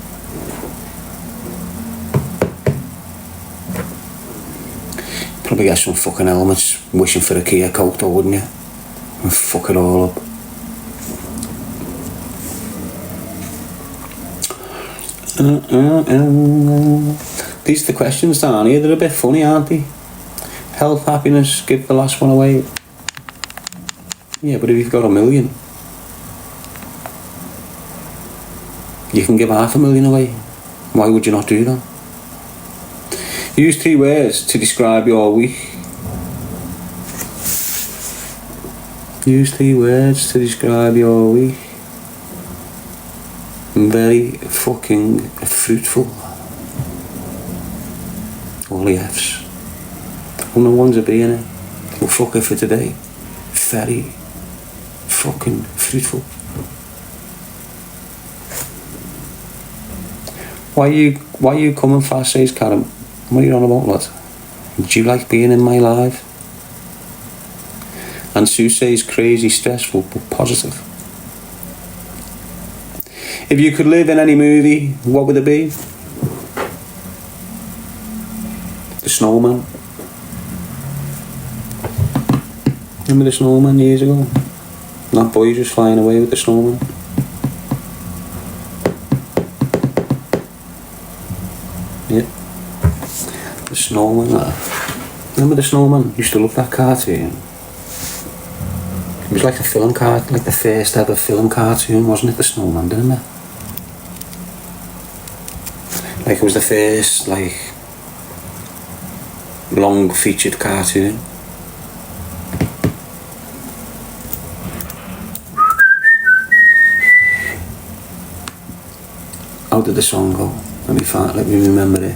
Probably get some fucking helmets wishing for a Kia coat, though, wouldn't you? And fuck it all up. These are the questions down here. They're a bit funny, aren't they? Health, happiness, give the last one away. Yeah, but if you've got 1,000,000, you can give 500,000 away. Why would you not do that? Use 3 words to describe your week. Use 3 words to describe your week. Very fucking fruitful. All the F's. And the ones are being it. Well, fuck it for today. Very fucking fruitful. Why are you coming fast, says Karen? What are you on about, lad? Do you like being in my life? And Sue says crazy, stressful, but positive. If you could live in any movie, what would it be? The Snowman. Remember the Snowman years ago? That boy just flying away with the snowman. Yeah. The Snowman. Remember the Snowman? Used to love that cartoon. It was like a film cartoon, like the first ever film cartoon, wasn't it? The Snowman, didn't it? Like it was the first, like, long featured cartoon. How did the song go? Let me remember it.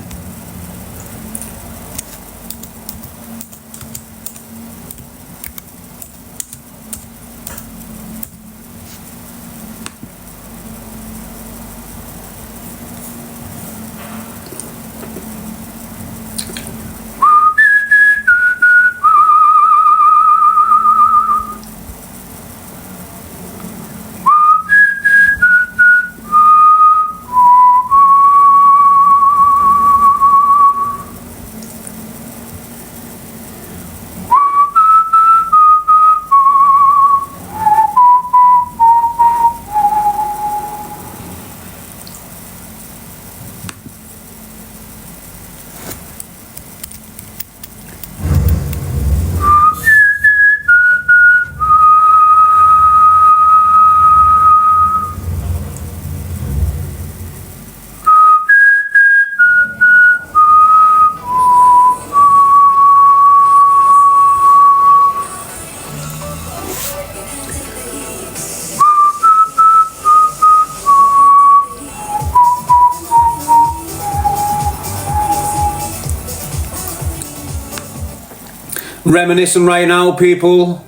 Reminiscing right now, people.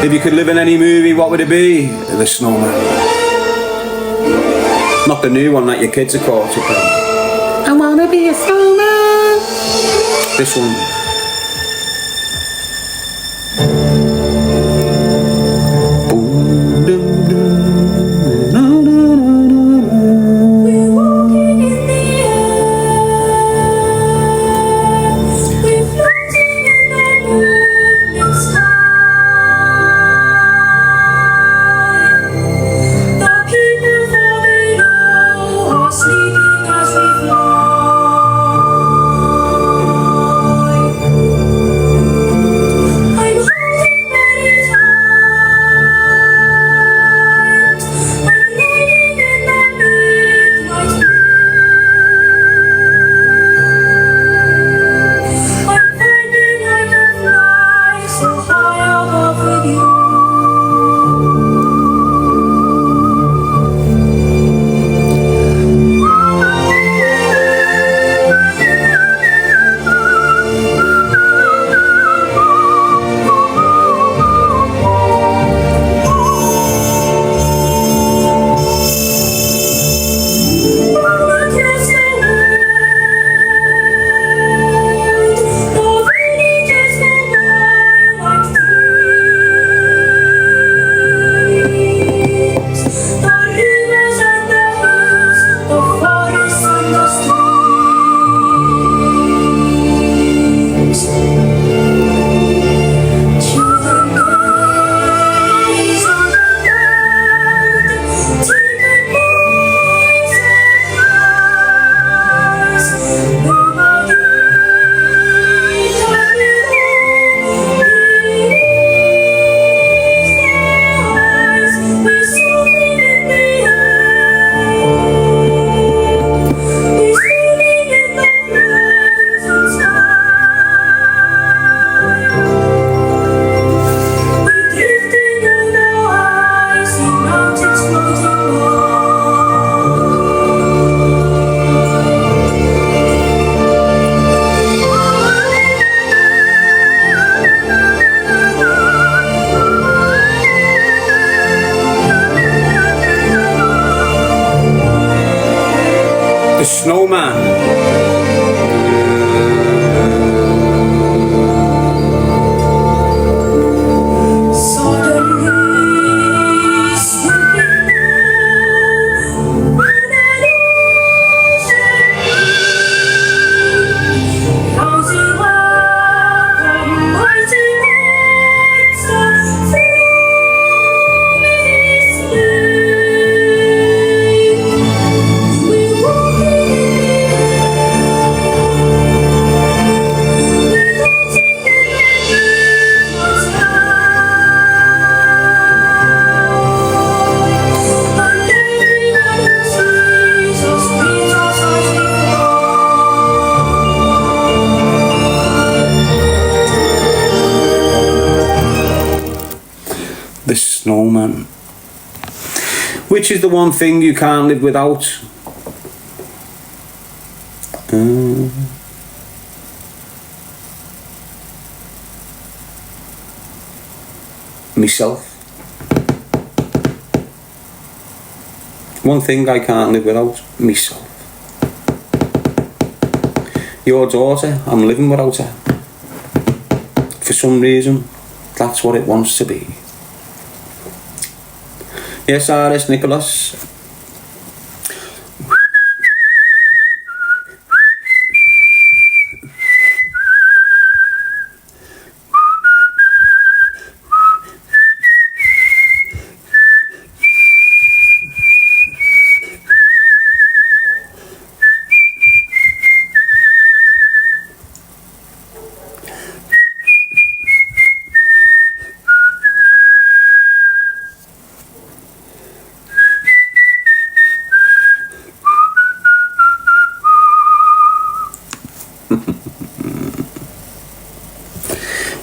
If you could live in any movie, what would it be? The Snowman. Not the new one that your kids are caught up in. I wanna be a snowman. This one. Sleeping as we fly. Snowman. The Snowman. Which is the one thing you can't live without? Myself. One thing I can't live without, myself. Your daughter, I'm living without her. For some reason, that's what it wants to be. Yes, R.S. Nicholas.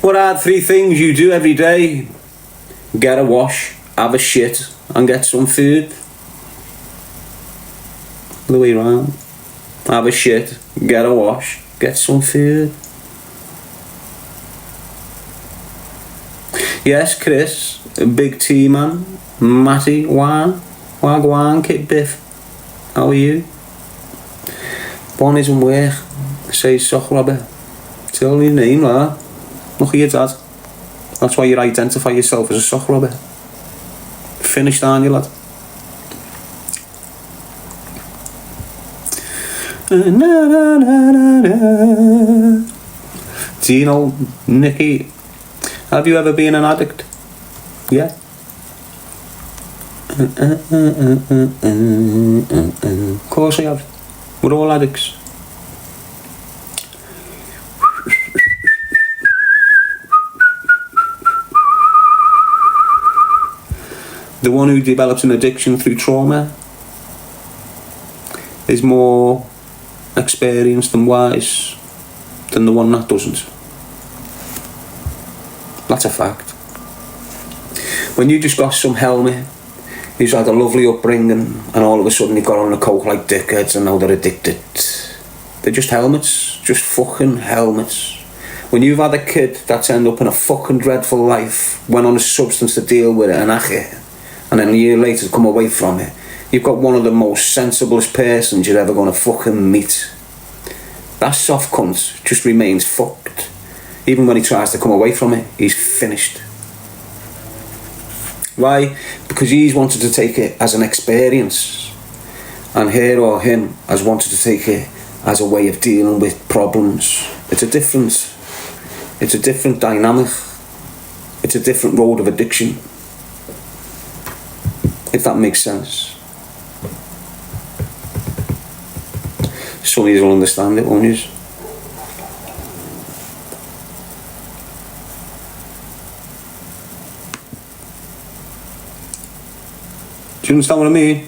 What are 3 things you do every day? Get a wash, have a shit, and get some food. The way round. Have a shit, get a wash, get some food. Yes, Chris, Big T man, Matty, Wagwan, Kit Biff. How are you? Bon isn't work. Say sock robber. Tell your name, lah. Look at your dad. That's why you identify yourself as a sock robber. Finished, aren't you, lad? Do you know, Nicky, have you ever been an addict? Yeah. Of course I have. We're all addicts. The one who develops an addiction through trauma is more experienced and wise than the one that doesn't. That's a fact. When you just got some helmet who's had a lovely upbringing and all of a sudden he got on the coke like dickheads and now they're addicted, they're just helmets, just fucking helmets. When you've had a kid that's ended up in a fucking dreadful life, went on a substance to deal with it and and then a year later come away from it, you've got one of the most sensiblest persons you're ever going to fucking meet. That soft cunt just remains fucked. Even when he tries to come away from it, he's finished. Why? Because he's wanted to take it as an experience, and her or him has wanted to take it as a way of dealing with problems. It's a different dynamic. It's a different road of addiction. If that makes sense. Some of you will understand it, won't you? Do you understand what I mean?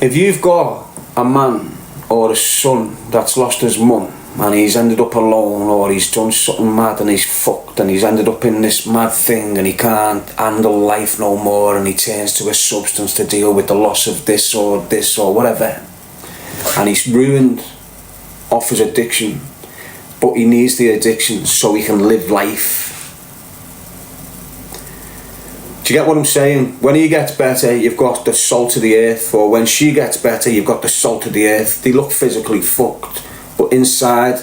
If you've got a man or a son that's lost his mum and he's ended up alone, or he's done something mad and he's fucked and he's ended up in this mad thing and he can't handle life no more and he turns to a substance to deal with the loss of this or whatever, and he's ruined off his addiction, but he needs the addiction so he can live life. Do you get what I'm saying? When he gets better, you've got the salt of the earth, or when she gets better, you've got the salt of the earth. They look physically fucked, but inside,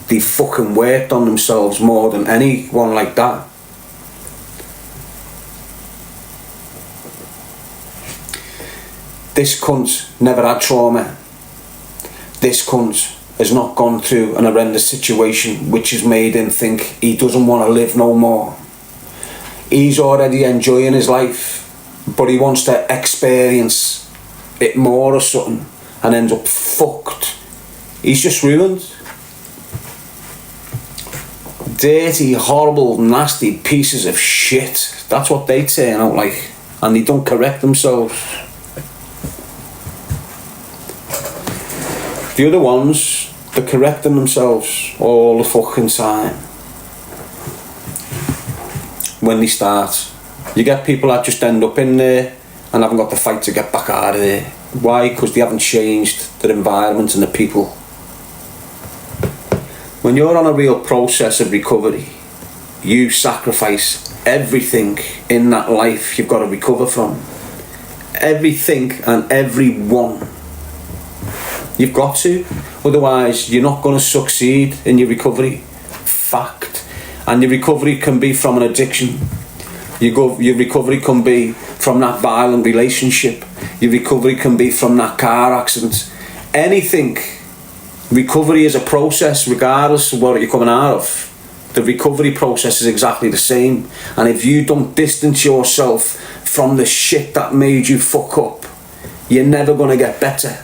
they fucking worked on themselves more than anyone like that. This cunt never had trauma. This cunt has not gone through an horrendous situation which has made him think he doesn't want to live no more. He's already enjoying his life, but he wants to experience it more or something, and ends up fucked. He's just ruined. Dirty, horrible, nasty pieces of shit. That's what they turn out like, and they don't correct themselves. The other ones, they're correcting themselves all the fucking time. When they start, you get people that just end up in there and haven't got the fight to get back out of there. Why? Because they haven't changed their environment and the people. When you're on a real process of recovery, you sacrifice everything in that life you've got to recover from. Everything and everyone. You've got to, otherwise you're not going to succeed in your recovery. Fact. And your recovery can be from an addiction. Your recovery can be from that violent relationship. Your recovery can be from that car accident. Anything. Recovery is a process regardless of what you're coming out of. The recovery process is exactly the same. And if you don't distance yourself from the shit that made you fuck up, you're never going to get better.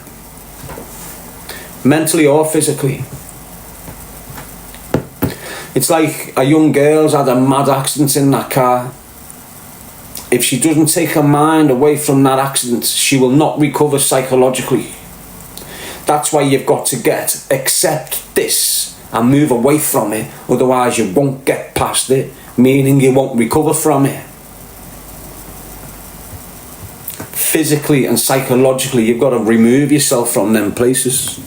Mentally or physically. It's like a young girl's had a mad accident in that car. If she doesn't take her mind away from that accident, she will not recover psychologically. That's why you've got to accept this and move away from it, otherwise you won't get past it, meaning you won't recover from it. Physically and psychologically, you've got to remove yourself from them places.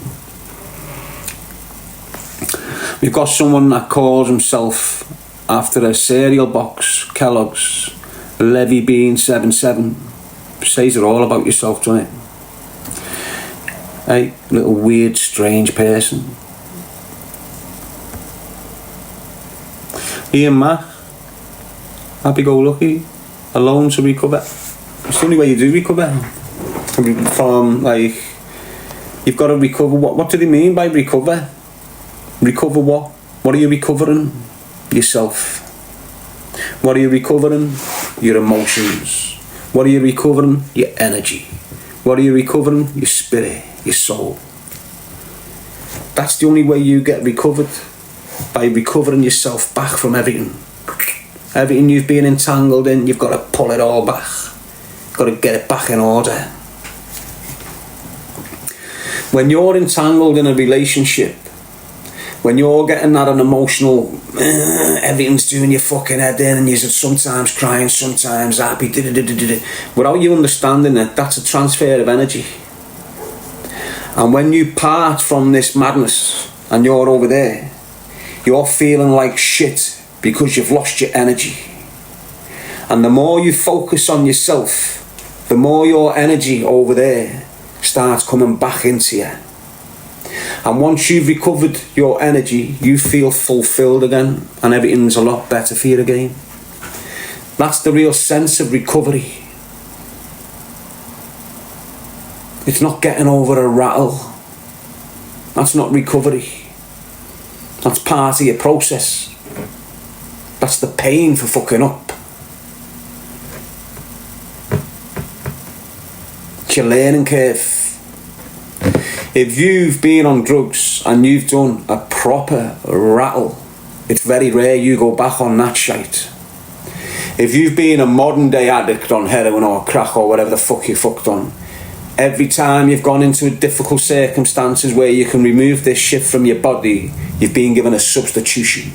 We've got someone that calls himself after a cereal box, Kellogg's, Levy Bean 77. Says it all about yourself, doesn't it? Hey, little weird, strange person. Ian Mac, happy-go-lucky, alone to recover. It's the only way you do recover. From, like, you've got to recover. What do they mean by recover? Recover what? What are you recovering? Yourself. What are you recovering? Your emotions. What are you recovering? Your energy. What are you recovering? Your spirit, your soul. That's the only way you get recovered. By recovering yourself back from everything. Everything you've been entangled in, you've got to pull it all back. You've got to get it back in order. When you're entangled in a relationship, when you're getting that an emotional, everything's doing your fucking head in, and you're sometimes crying, sometimes happy, without you understanding it, that's a transfer of energy. And when you part from this madness and you're over there, you're feeling like shit because you've lost your energy. And the more you focus on yourself, the more your energy over there starts coming back into you. And once you've recovered your energy, you feel fulfilled again, and everything's a lot better for you again. That's the real sense of recovery. It's not getting over a rattle. That's not recovery. That's part of your process. That's the pain for fucking up. It's your learning curve. If you've been on drugs and you've done a proper rattle, it's very rare you go back on that shite. If you've been a modern day addict on heroin or crack or whatever the fuck you fucked on, every time you've gone into difficult circumstances where you can remove this shit from your body, you've been given a substitution.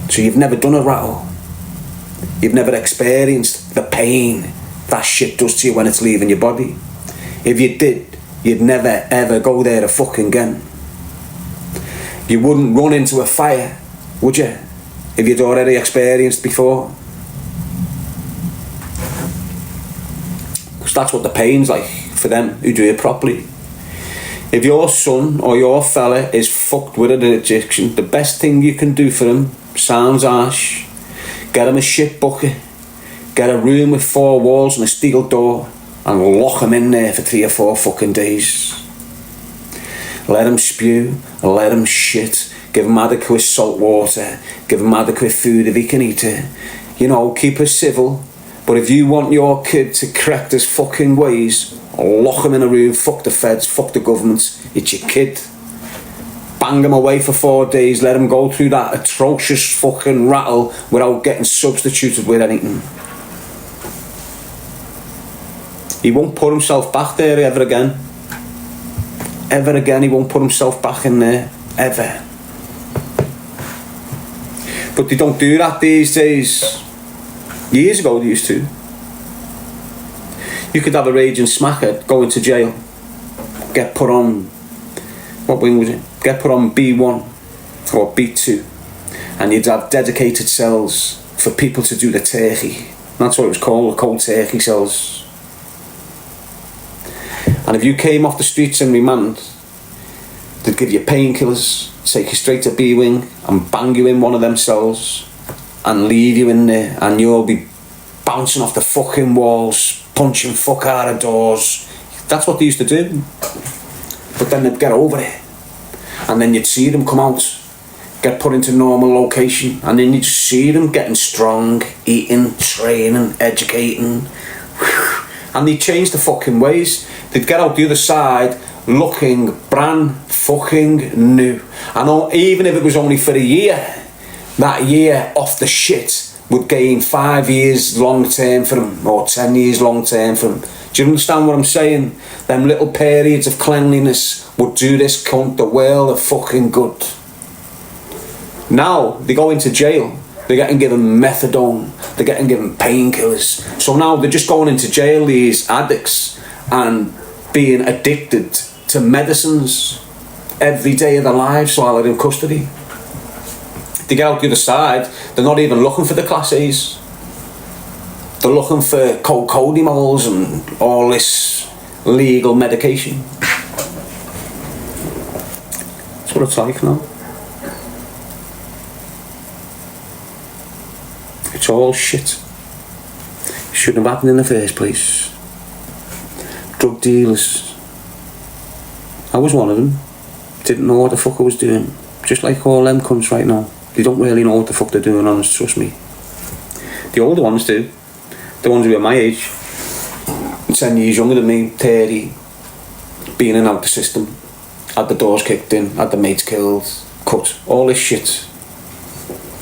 So you've never done a rattle. You've never experienced the pain that shit does to you when it's leaving your body. If you did, you'd never ever go there fucking again. You wouldn't run into a fire, would you? If you'd already experienced before. That's what the pain's like for them who do it properly. If your son or your fella is fucked with an addiction, the best thing you can do for him, sounds harsh, get him a shit bucket, get a room with 4 walls and a steel door, and lock him in there for 3 or 4 fucking days. Let him spew, let him shit, give him adequate salt water, give him adequate food if he can eat it. You know, keep us civil. But if you want your kid to correct his fucking ways, lock him in a room, fuck the feds, fuck the government, it's your kid. Bang him away for 4 days, let him go through that atrocious fucking rattle without getting substituted with anything. He won't put himself back there ever again. Ever again, he won't put himself back in there. Ever. But they don't do that these days. Years ago they used to. You could have a raging smacker, go into jail, get put on, what wing was it? Get put on B1 or B2, and you'd have dedicated cells for people to do the turkey. That's what it was called, the cold turkey cells. And if you came off the streets and remanded, they'd give you painkillers, take you straight to B-wing and bang you in one of them cells and leave you in there, and you'll be bouncing off the fucking walls, punching fuck out of doors. That's what they used to do. But then they'd get over it, and then you'd see them come out, get put into normal location, and then you'd see them getting strong, eating, training, educating, and they'd change the fucking ways. They'd get out the other side looking brand fucking new. I know, even if it was only for a year, that year off the shit would gain 5 years long term for them, or 10 years long term for them. Do you understand what I'm saying? Them little periods of cleanliness would do this cunt the world of fucking good. Now they go into jail, they're getting given methadone, they're getting given painkillers. So now they're just going into jail, these addicts, and being addicted to medicines every day of their lives while they're in custody. They get out the other side, they're not even looking for the Class A's. They're looking for cocodimols and all this legal medication. That's what it's like now. It's all shit. It shouldn't have happened in the first place. Drug dealers. I was one of them. Didn't know what the fuck I was doing. Just like all them cunts right now. They don't really know what the fuck they're doing, honest, trust me. The older ones do. The ones who are my age. 10 years younger than me, 30. Being in and out the system. Had the doors kicked in, had the mates killed, cut. All this shit.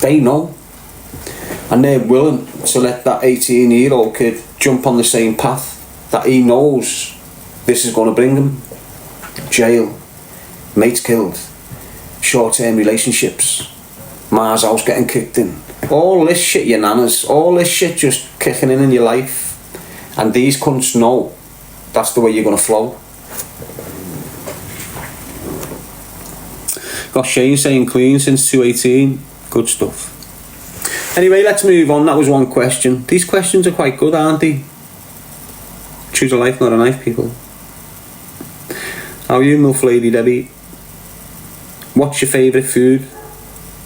They know. And they're willing to let that 18-year-old kid jump on the same path that he knows this is going to bring him. Jail. Mates killed. Short-term relationships. Ma's house getting kicked in. All this shit, your nanas. All this shit just kicking in your life. And these cunts know that's the way you're going to flow. Got Shane saying clean since 2018. Good stuff. Anyway, let's move on. That was one question. These questions are quite good, aren't they? Choose a life, not a knife, people. How are you, MILF Lady Debbie? What's your favourite food?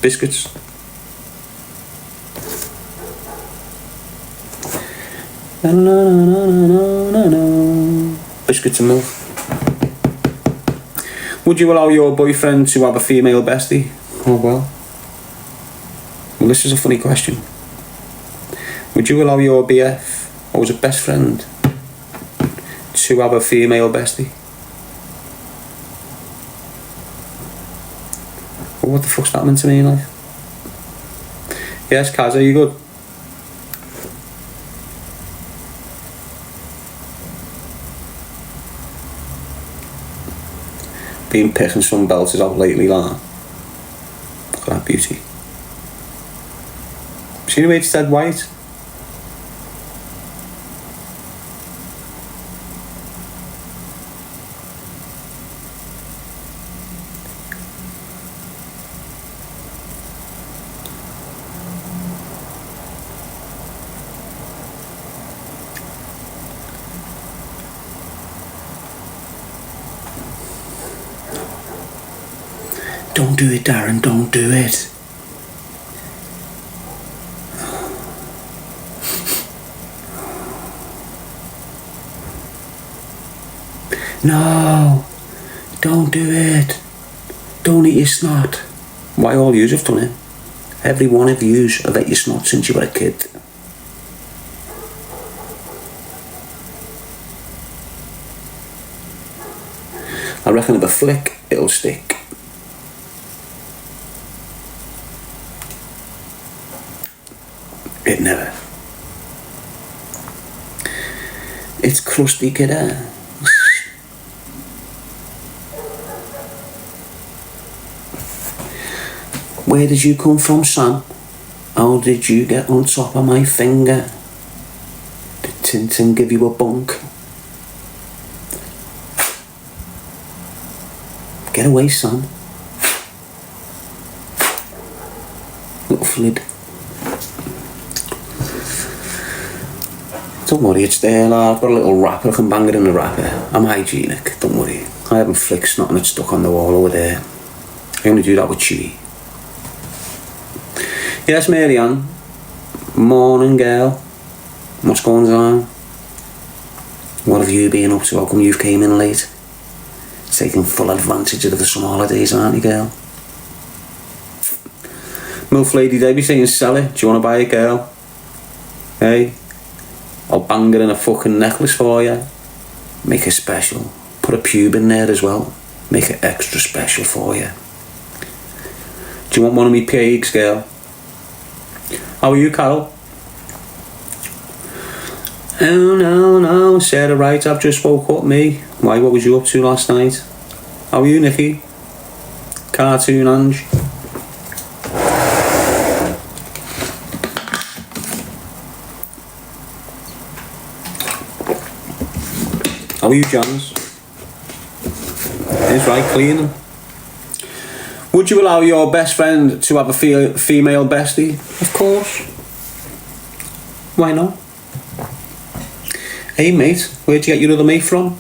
Biscuits. Biscuits and milk. Would you allow your boyfriend to have a female bestie? Oh well. Well, this is a funny question. Would you allow your BF, or was it best friend, to have a female bestie? Well, what the fuck's that meant to me in life? Yes, Kaz, are you good? Been picking some belters out lately, like that. Look at that beauty. See the way it's dead white? Don't do it, Darren, don't do it. No, don't do it. Don't eat your snot. Why all yous have done it? Every one of yous have ate your snot since you were a kid. I reckon if a flick, it'll stick. It never. It's crusty, kidder. Where did you come from, son? How did you get on top of my finger? Did Tintin give you a bunk? Get away, son. Little flid. Don't worry, it's there, lad. I've got a little wrapper. I can bang it in the wrapper. I'm hygienic, don't worry. I haven't flicked snot and it's stuck on the wall over there. I only do that with Chewy. Yes, Marianne. Morning, girl. What's going on? What have you been up to? How come you've came in late? Taking full advantage of the summer holidays, aren't you, girl? Milf Lady Debbie saying, sell it. Do you want to buy it, girl? Hey? I'll bang it in a fucking necklace for you. Make it special. Put a pube in there as well. Make it extra special for you. Do you want one of me pigs, girl? How are you, Carol? Oh, no, Sarah, right, I've just woke up, me. Why, what was you up to last night? How are you, Nicky? Cartoon Ange? How are you, Jans? It's right, cleaning. Would you allow your best friend to have a female bestie? Of course. Why not? Hey mate, where'd you get your other mate from?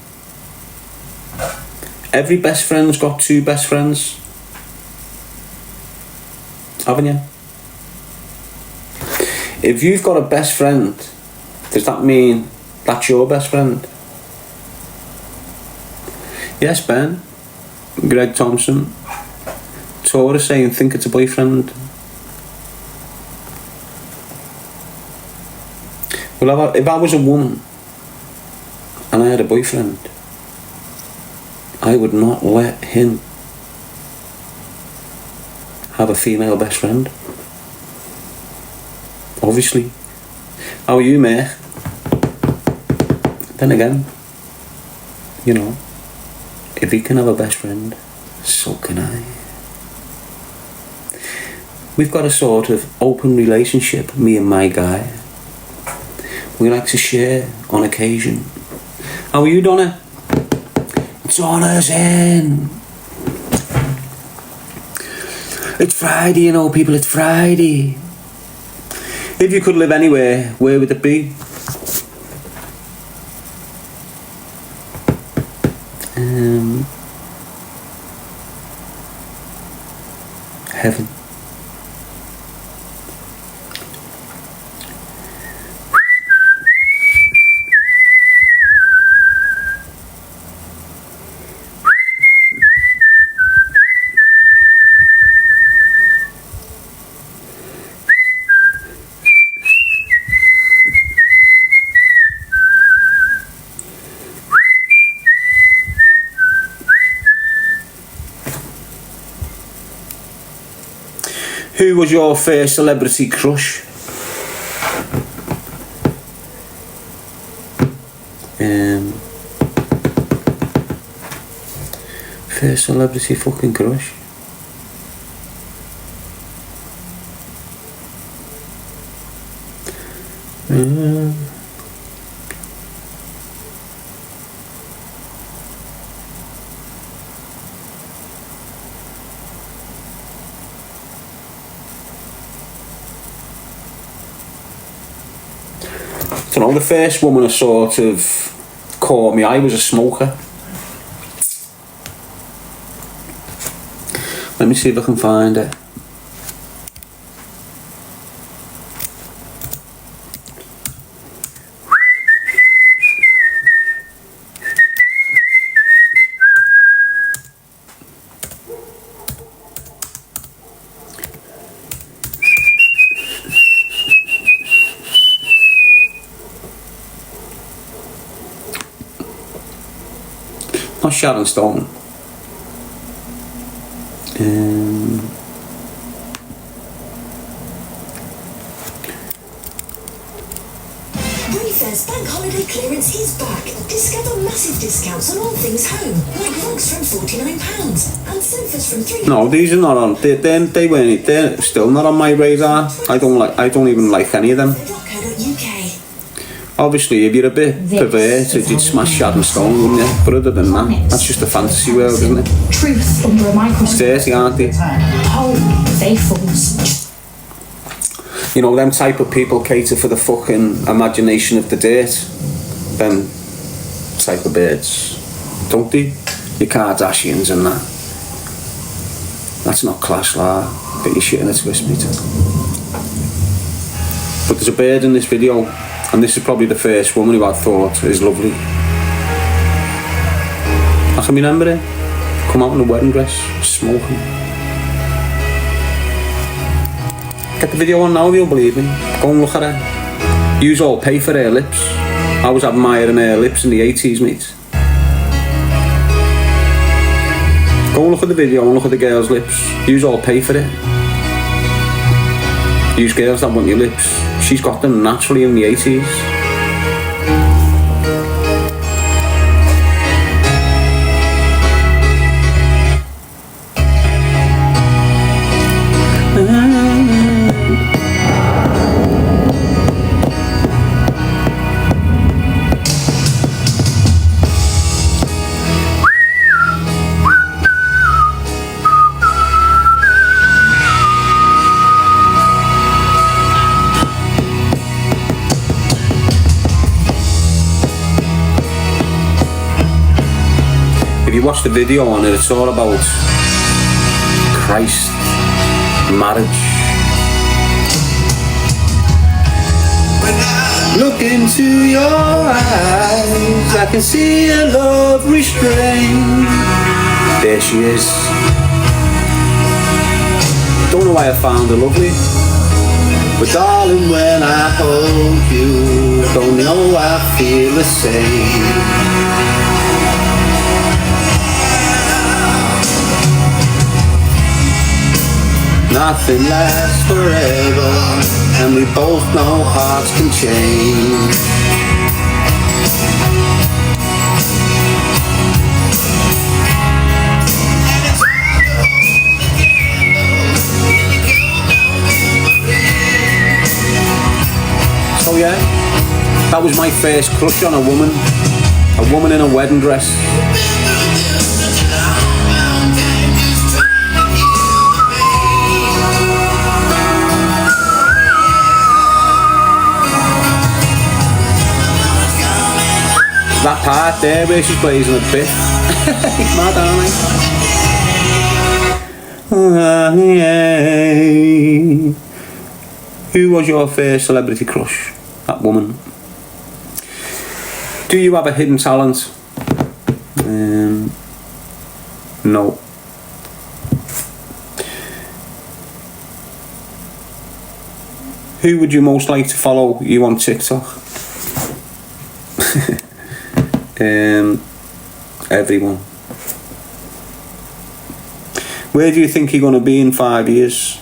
Every best friend's got two best friends. Haven't you? If you've got a best friend, does that mean that's your best friend? Yes, Ben. Greg Thompson. Tora saying, think it's a boyfriend. Well, if I was a woman and I had a boyfriend, I would not let him have a female best friend. Obviously. How are you, mate? Then again, you know, if he can have a best friend, so can I. We've got a sort of open relationship, me and my guy. We like to share on occasion. How are you, Donna? Donna's in. It's Friday, you know, people, it's Friday. If you could live anywhere, where would it be? Heaven. Who was your first celebrity crush? First celebrity fucking crush? I don't know, the first woman I sort of caught me, I was a smoker. Let me see if I can find it. Not Sharon Stone. Wayfair's bank holiday clearance is back. Discover massive discounts on all things home, like rugs from £49 and sofas from £3. No, these are not on. They weren't. They're still not on my radar. I don't even like any of them. Obviously, if you're a bit perverted, you'd smash Sharon Stone, wouldn't you? But other than that, that's just a fantasy world, isn't it? Truth under a microscope. Dirty, aren't they? Faithfuls. You know, them type of people cater for the fucking imagination of the dirt. Them type of birds, don't they? Your Kardashians and that. That's not class, lah. Get your shit in a twist, Peter. But there's a bird in this video, and this is probably the first woman who I thought is lovely. I can remember it. Come out in a wedding dress, smoking. Get the video on now if you don't believe me. Go and look at her. Yous all pay for her lips. I was admiring her lips in the 80s, mate. Go and look at the video and look at the girl's lips. Yous all pay for it. Yous girls that want your lips, she's got them naturally in the 80s. If you watch the video on it, it's all about Christ, marriage. Look into your eyes, I can see a love restrained. There she is. Don't know why I found her lovely, but darling, when I hold you, don't know I feel the same. Nothing lasts forever, and we both know hearts can change. So yeah, that was my first crush on a woman in a wedding dress. That part there where she's blazing a bit. It's mad, aren't I? Who was your first celebrity crush? That woman. Do you have a hidden talent? No. Who would you most like to follow you on TikTok? Everyone. Where do you think you're going to be in 5 years?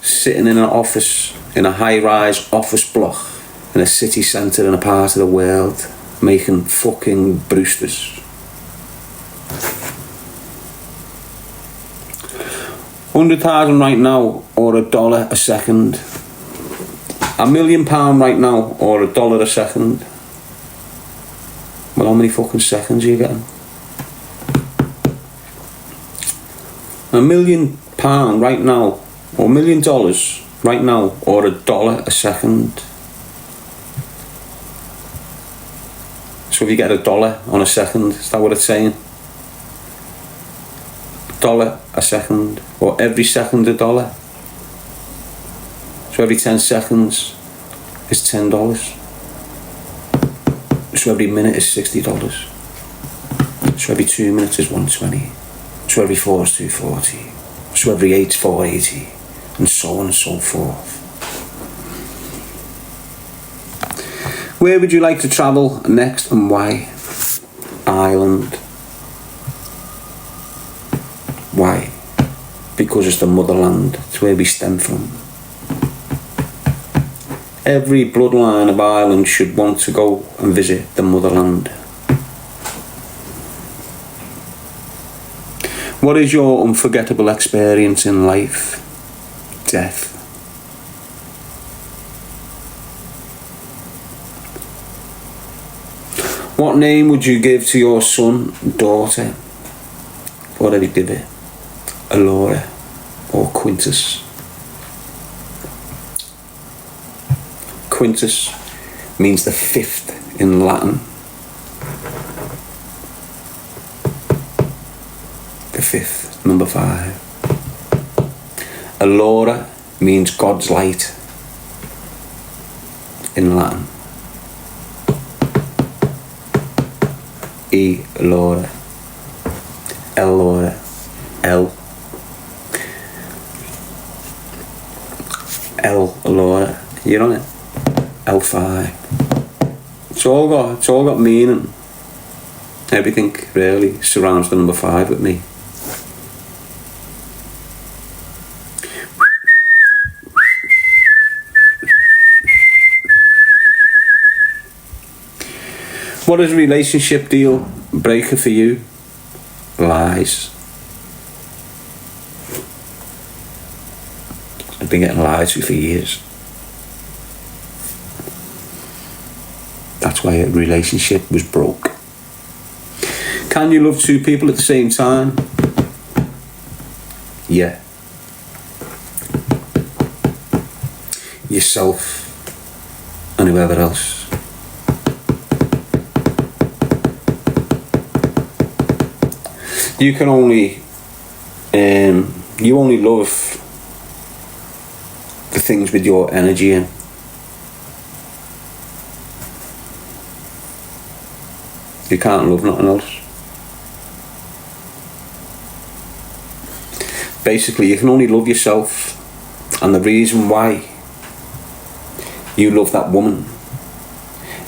Sitting in an office, in a high-rise office block in a city centre in a part of the world, making fucking Brewsters. 100,000 right now or $1 a second? £1 million right now or $1 a second? Well, how many fucking seconds are you getting? £1 million right now or $1 million right now or $1 a second? So if you get $1 on a second, is that what it's saying? $1 a second, or every second $1. So every 10 seconds is $10. So every minute is $60. So every 2 minutes is $120. So every 4 is $240. So every 8 is $480, and so on and so forth. Where would you like to travel next and why? Ireland. Why? Because it's the motherland. It's where we stem from. Every bloodline of Ireland should want to go and visit the motherland. What is your unforgettable experience in life? Death. What name would you give to your son, daughter? What did he give it? Alora or Quintus? Quintus means the 5th in Latin. The 5th, number 5. Alora means God's light in Latin. E Laura, L Laura, L Laura. You're on it. L5. It's all got meaning. Everything really surrounds the number 5 with me. What is a relationship deal breaker for you? Lies. I've been getting lied to for years. That's why a relationship was broke. Can you love 2 people at the same time? Yeah. Yourself and whoever else. You can only you only love the things with your energy in. You can't love nothing else. Basically, you can only love yourself, and the reason why you love that woman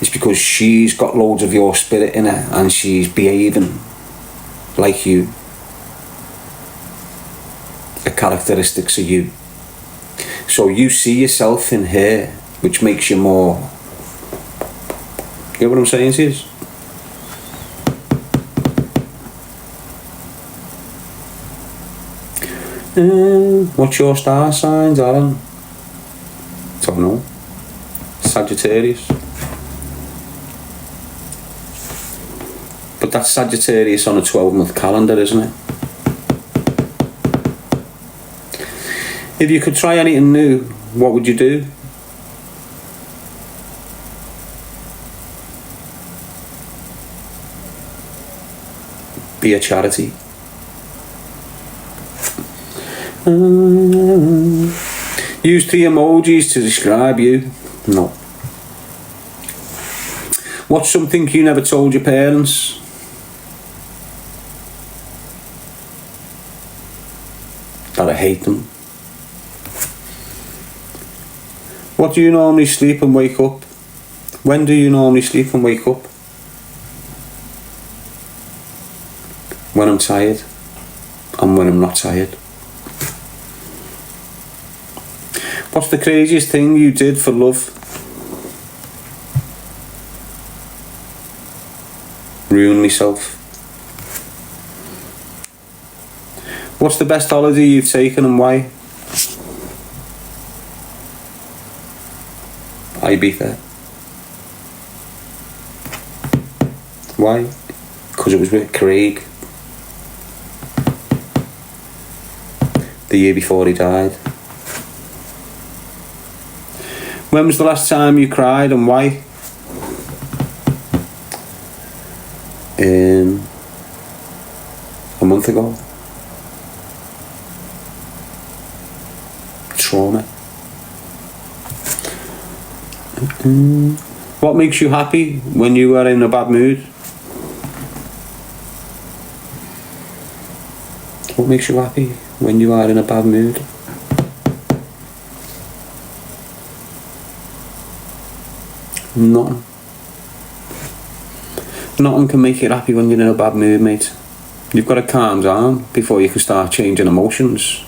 is because she's got loads of your spirit in her and she's behaving like you. The characteristics of you. So you see yourself in her, which makes you more. You get what I'm saying, sis? What's your star sign, Darren? Don't know. Sagittarius. But that's Sagittarius on a 12-month calendar, isn't it? If you could try anything new, what would you do? Be a charity. Use 3 emojis to describe you. No. What's something you never told your parents? That I hate them. What do you normally sleep and wake up? When do you normally sleep and wake up? When I'm tired and when I'm not tired. What's the craziest thing you did for love? Ruin myself. What's the best holiday you've taken and why? Ibiza. Why? Because it was with Craig. The year before he died. When was the last time you cried and why? A month ago. Trauma. What makes you happy when you are in a bad mood? What makes you happy when you are in a bad mood? Nothing. Nothing can make you happy when you're in a bad mood, mate. You've got to calm down before you can start changing emotions.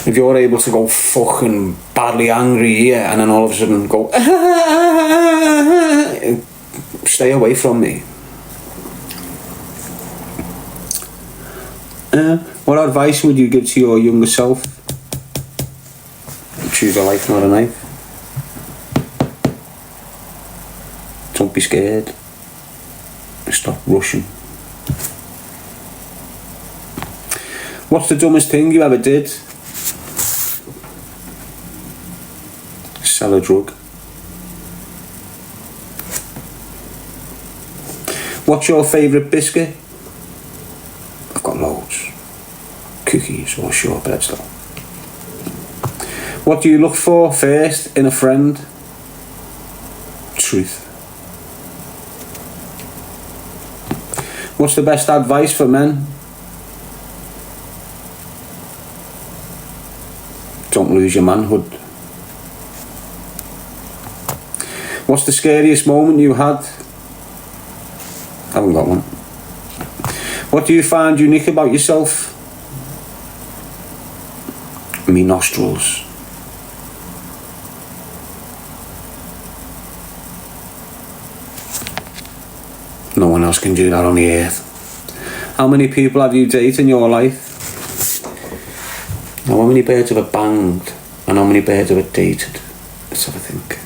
If you're able to go fucking badly angry here and then all of a sudden go stay away from me. What advice would you give to your younger self? Choose a life, not a knife. Don't be scared. Stop rushing. What's the dumbest thing you ever did? Sell a drug. What's your favourite biscuit? I've got loads. Cookies or shortbreads though. What do you look for first in a friend? Truth. What's the best advice for men? Don't lose your manhood. What's the scariest moment you had? I haven't got one. What do you find unique about yourself? Me nostrils. No one else can do that on the earth. How many people have you dated in your life? Now, how many birds have I banged and how many birds have I dated? Let's have a think.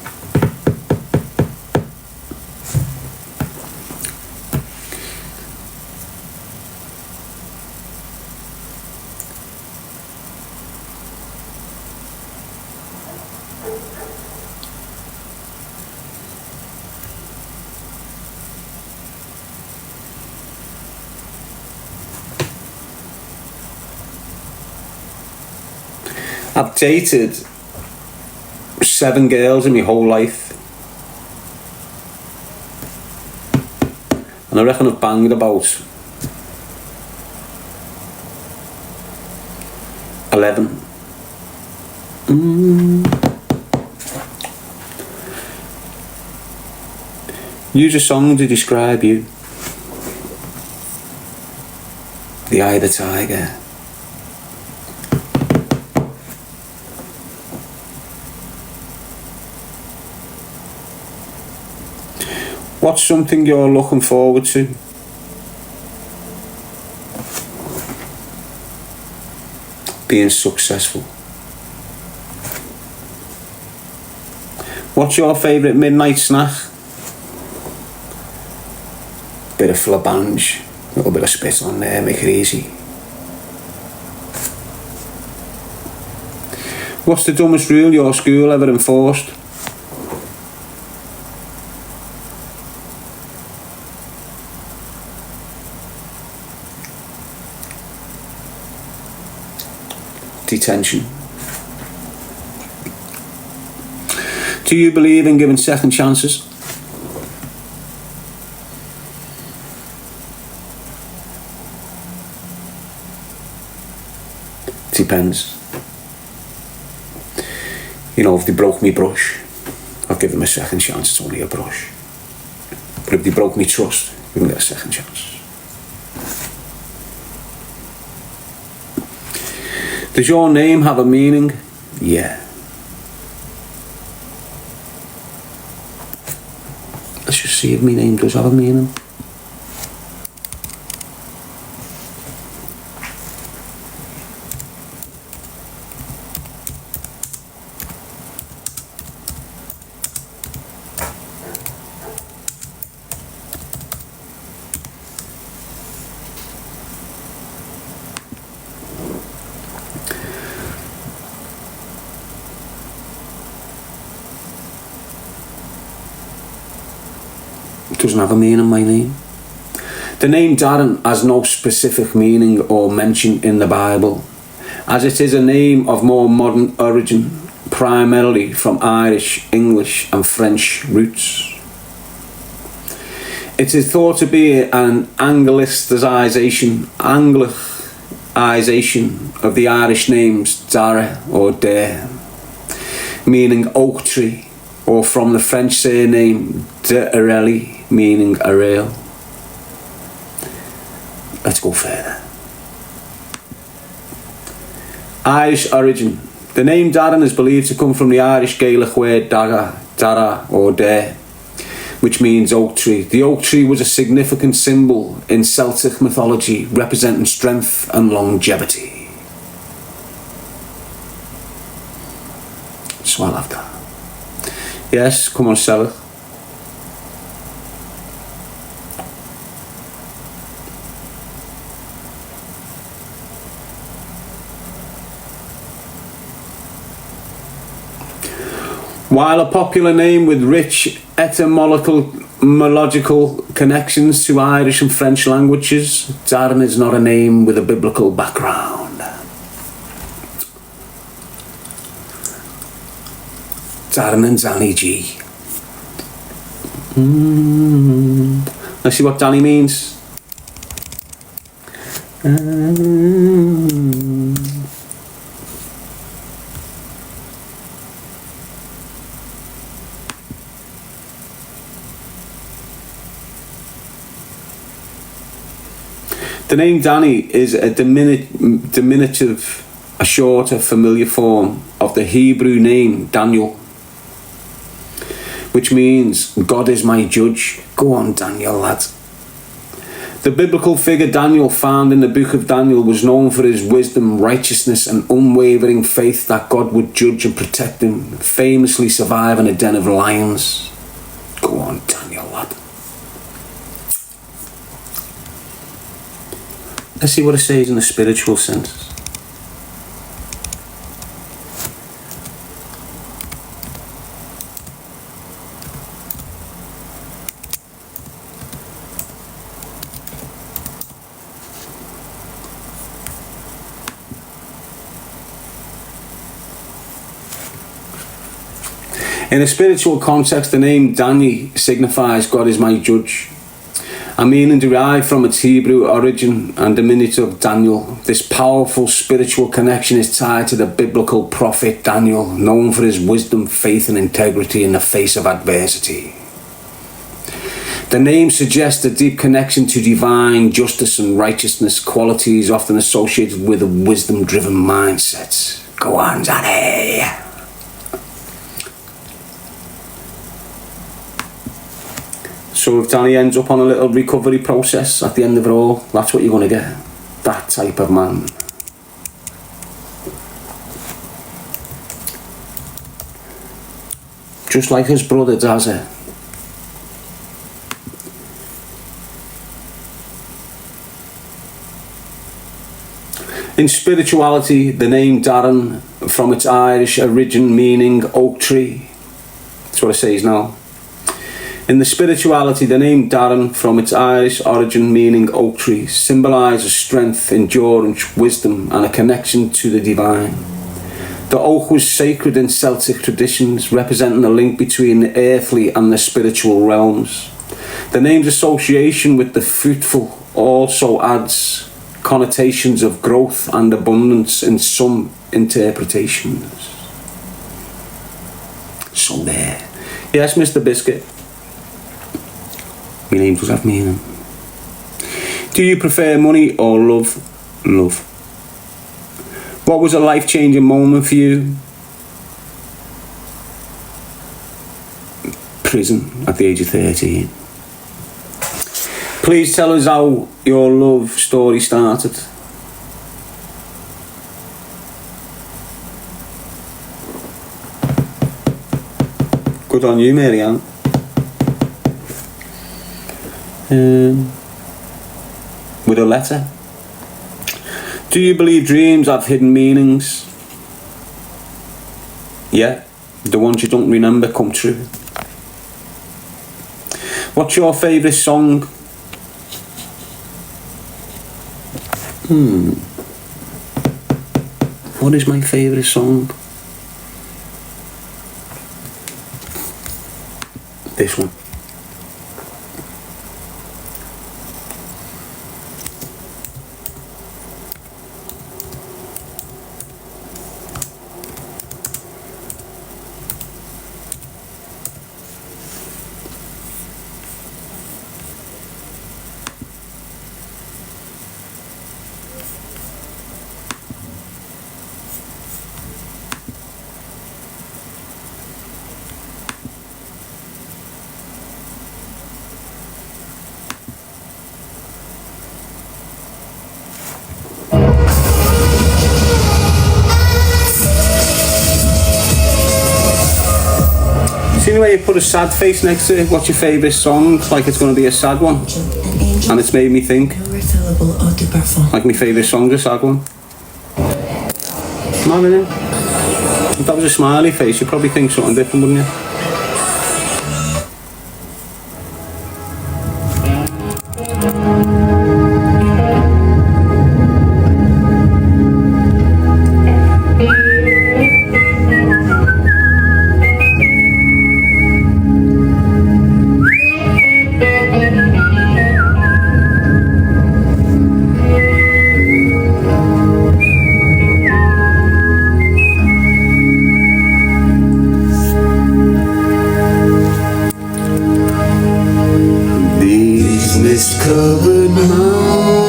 I've dated 7 girls in my whole life. And I reckon I've banged about 11. Use a song to describe you. The Eye of the Tiger. What's something you're looking forward to? Being successful. What's your favourite midnight snack? Bit of flabange, a little bit of spit on there, make it easy. What's the dumbest rule your school ever enforced? Detention. Do you believe in giving second chances? Depends. You know, if they broke me brush, I'll give them a second chance. It's only a brush. But if they broke me trust, we can get a second chance. Does your name have a meaning? Yeah. Let's just see if my name does have a meaning. Doesn't have a meaning, my name. The name Darren has no specific meaning or mention in the Bible, as it is a name of more modern origin, primarily from Irish, English and French roots. It is thought to be an Anglicization of the Irish names Dara or Dare, meaning oak tree, or from the French surname de Areli, meaning a rail. Let's go further. Irish origin. The name Darren is believed to come from the Irish Gaelic word dara or dare, which means oak tree. The oak tree was a significant symbol in Celtic mythology, representing strength and longevity. So I love that. Yes, come on, sell it. While a popular name with rich etymological connections to Irish and French languages, Darren is not a name with a biblical background. Darren and Darren Gee. Let's see what Danny means. The name Danny is a diminutive, a shorter, familiar form of the Hebrew name Daniel, which means God is my judge. Go on, Daniel, lad. The biblical figure Daniel, found in the book of Daniel, was known for his wisdom, righteousness and unwavering faith that God would judge and protect him, famously surviving a den of lions. Go on, Daniel, lad. Let's see what it says in the spiritual sense. In a spiritual context, the name Dani signifies God is my judge, a meaning derived from its Hebrew origin and diminutive Daniel. This powerful spiritual connection is tied to the biblical prophet Daniel, known for his wisdom, faith and integrity in the face of adversity. The name suggests a deep connection to divine justice and righteousness, qualities often associated with a wisdom-driven mindset. Go on, Danny. So if Danny ends up on a little recovery process at the end of it all, that's what you're going to get. That type of man. Just like his brother does it. In spirituality, the name Darren, from its Irish origin meaning oak tree, that's what it says now. In the spirituality, the name Darren, from its Irish origin meaning oak tree, symbolises strength, endurance, wisdom and a connection to the divine. The oak was sacred in Celtic traditions, representing a link between the earthly and the spiritual realms. The name's association with the fruitful also adds connotations of growth and abundance in some interpretations. So there. Yes, Mr. Biscuit. My name does have meaning. Do you prefer money or love? Love. What was a life-changing moment for you? Prison at the age of 13. Please tell us how your love story started. Good on you, Marianne. With a letter. Do you believe dreams have hidden meanings? Yeah, the ones you don't remember come true. What's your favourite song? What is my favourite song? This one. See the way you put a sad face next to it? What's your favourite song? Like it's going to be a sad one. And it's made me think. Like my favourite song's a sad one. Mad, isn't it? If that was a smiley face, you'd probably think something different, wouldn't you? Mist-covered mountains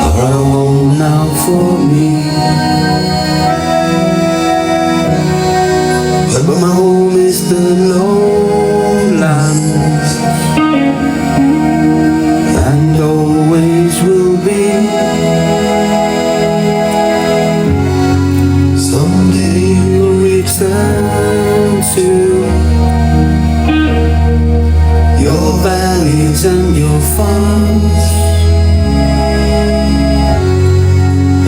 are a home now for me, but my home is the lowlands, and always will be. Someday you'll return to your valleys and your farms,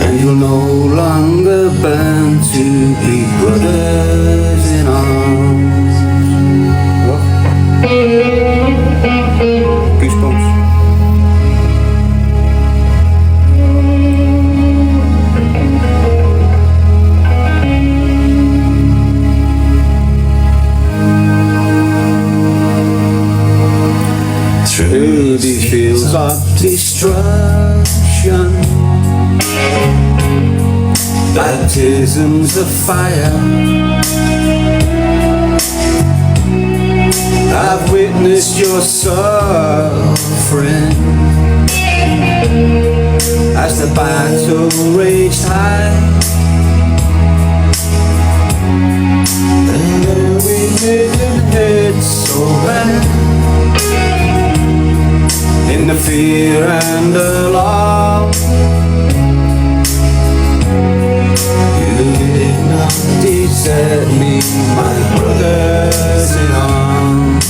and you'll no longer burn to be brothers in arms. What? Goosebumps. Through these fields of destruction, baptisms of fire, I've witnessed your suffering as the battle raged high, and though we didn't hurt so bad, in the fear and alarm, you did not desert me, my brothers in arms.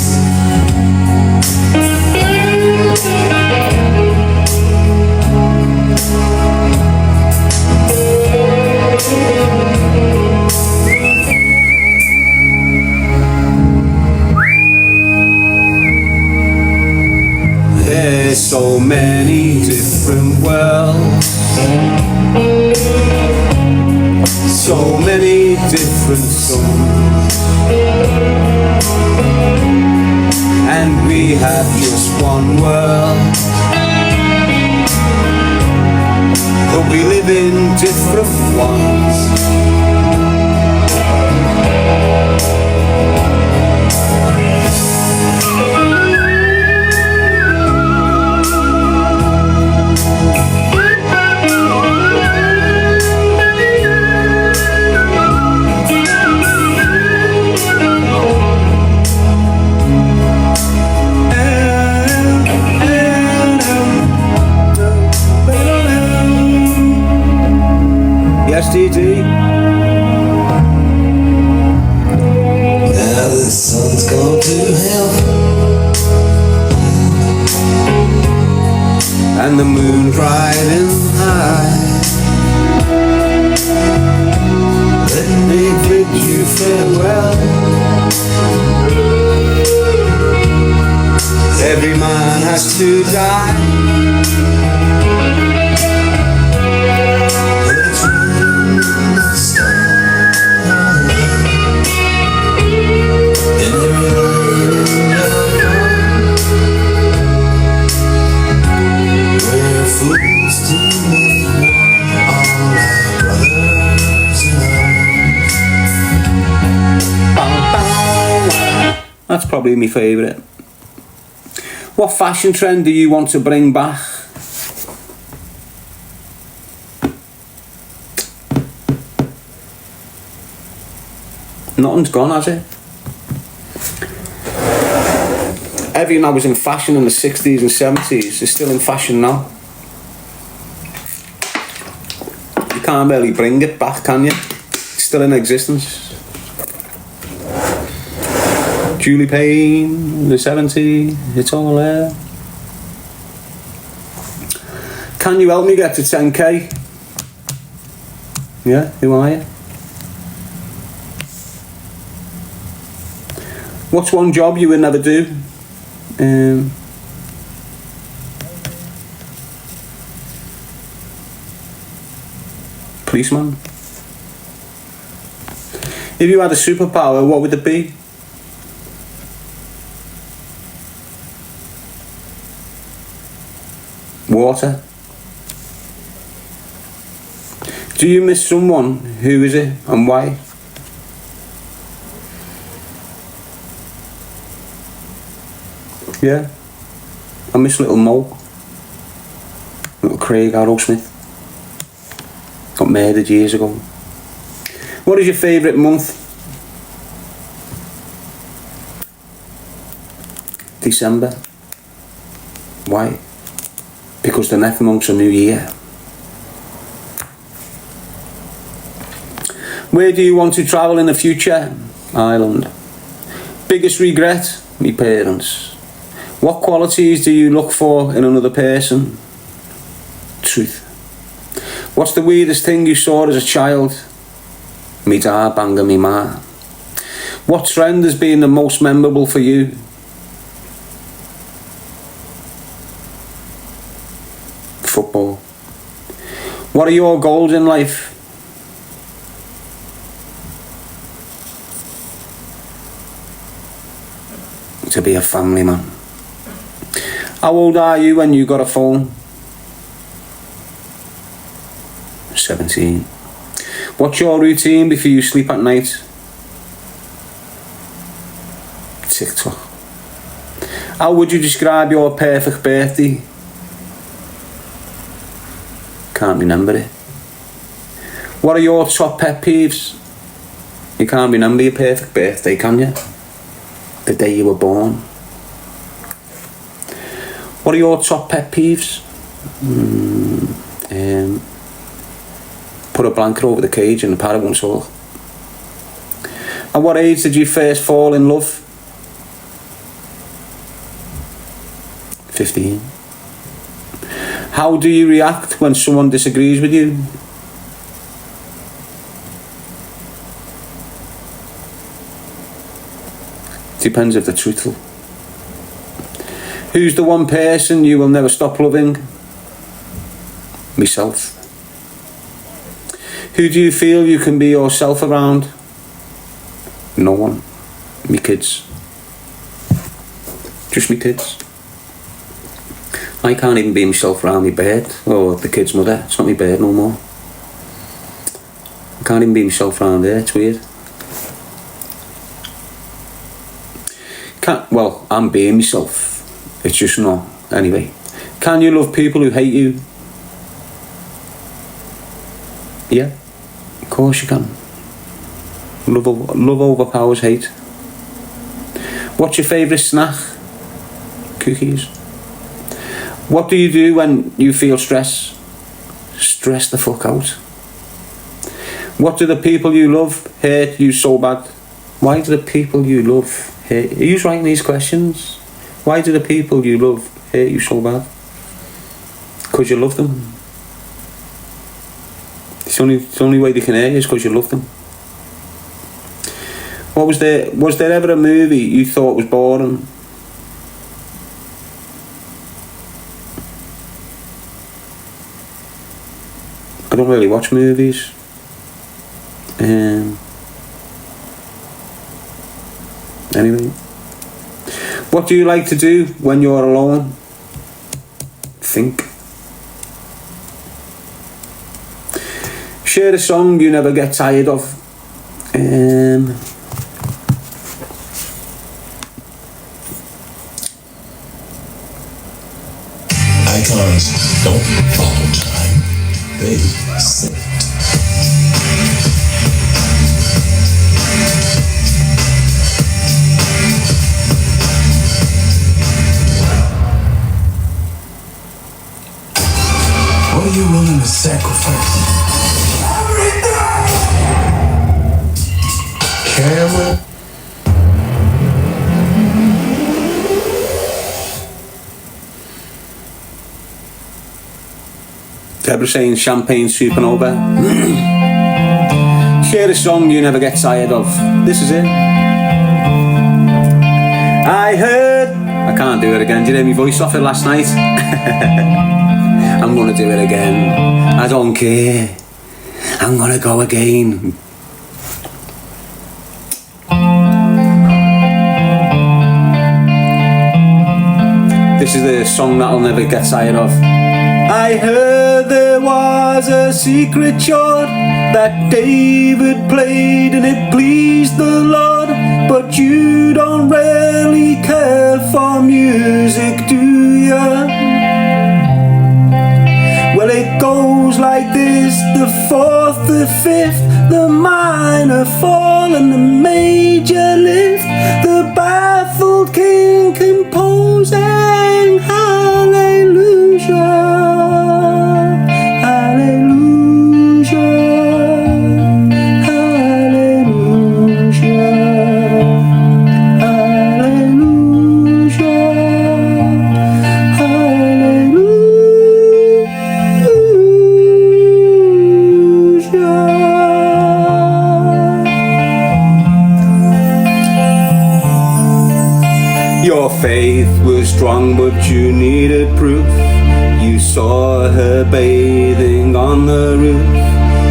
There's so many different worlds, so many different songs, and we have just one world, but we live in different ones. STD. Now the sun's gone to hell, and the moon's riding high. Let me bid you farewell. Every man has to die. That's probably my favourite. What fashion trend do you want to bring back? Nothing's gone, has it? Everything that was in fashion in the 60s and 70s is still in fashion now. You can't really bring it back, can you? It's still in existence. Julie Payne, the 70s, it's all there. Can you help me get to 10k? Yeah, who are you? What's one job you would never do? Policeman. If you had a superpower, what would it be? Water. Do you miss someone? Who is it and why? Yeah, I miss little Mo, little Craig Arrowsmith. Got murdered years ago. What is your favourite month? December. Why? Because the next month's a new year. Where do you want to travel in the future? Ireland. Biggest regret? Me parents. What qualities do you look for in another person? Truth. What's the weirdest thing you saw as a child? Me dad banging me ma. What trend has been the most memorable for you? Football. What are your goals in life? To be a family man. How old are you when you got a phone? 17. What's your routine before you sleep at night? TikTok. How would you describe your perfect birthday? Can't remember it. What are your top pet peeves? You can't remember your perfect birthday, can you? The day you were born. What are your top pet peeves? Put a blanket over the cage and the parrot won't talk. At what age did you first fall in love? 15. How do you react when someone disagrees with you? Depends if they're truthful. Who's the one person you will never stop loving? Myself. Who do you feel you can be yourself around? No one. Me kids. Just me kids. I can't even be myself around my bird or the kid's mother. It's not my bird no more. I can't even be myself around there. It's weird. Well, I'm being myself. It's just not. Anyway. Can you love people who hate you? Yeah. Of course you can. Love overpowers hate. What's your favourite snack? Cookies. What do you do when you feel stress? Stress the fuck out. What do the people you love hurt you so bad? Why do the people you love hurt? Are you writing these questions? Why do the people you love hurt you so bad? Because you love them. The only way they can hurt you is because you love them. Was there ever a movie you thought was boring? I don't really watch movies. Anyway, what do you like to do when you're alone? Think. Share a song you never get tired of. Icons don't follow time, they set it. What are you willing to sacrifice? Everything! Camera? Deborah saying Champagne Supernova. Share a song you never get tired of. This is it. I heard. I can't do it again. Did you hear my voice off it last night? I'm gonna do it again. I don't care. I'm gonna go again. This is the song that I'll never get tired of. I heard there was a secret chord that David played and it pleased the Lord, but you don't really care for music, do ya? Well, it goes like this: the fourth, the fifth, the minor fall and the major lift, the baffled king composing hallelujah. Your faith was strong, but you needed proof. You saw her bathing on the roof,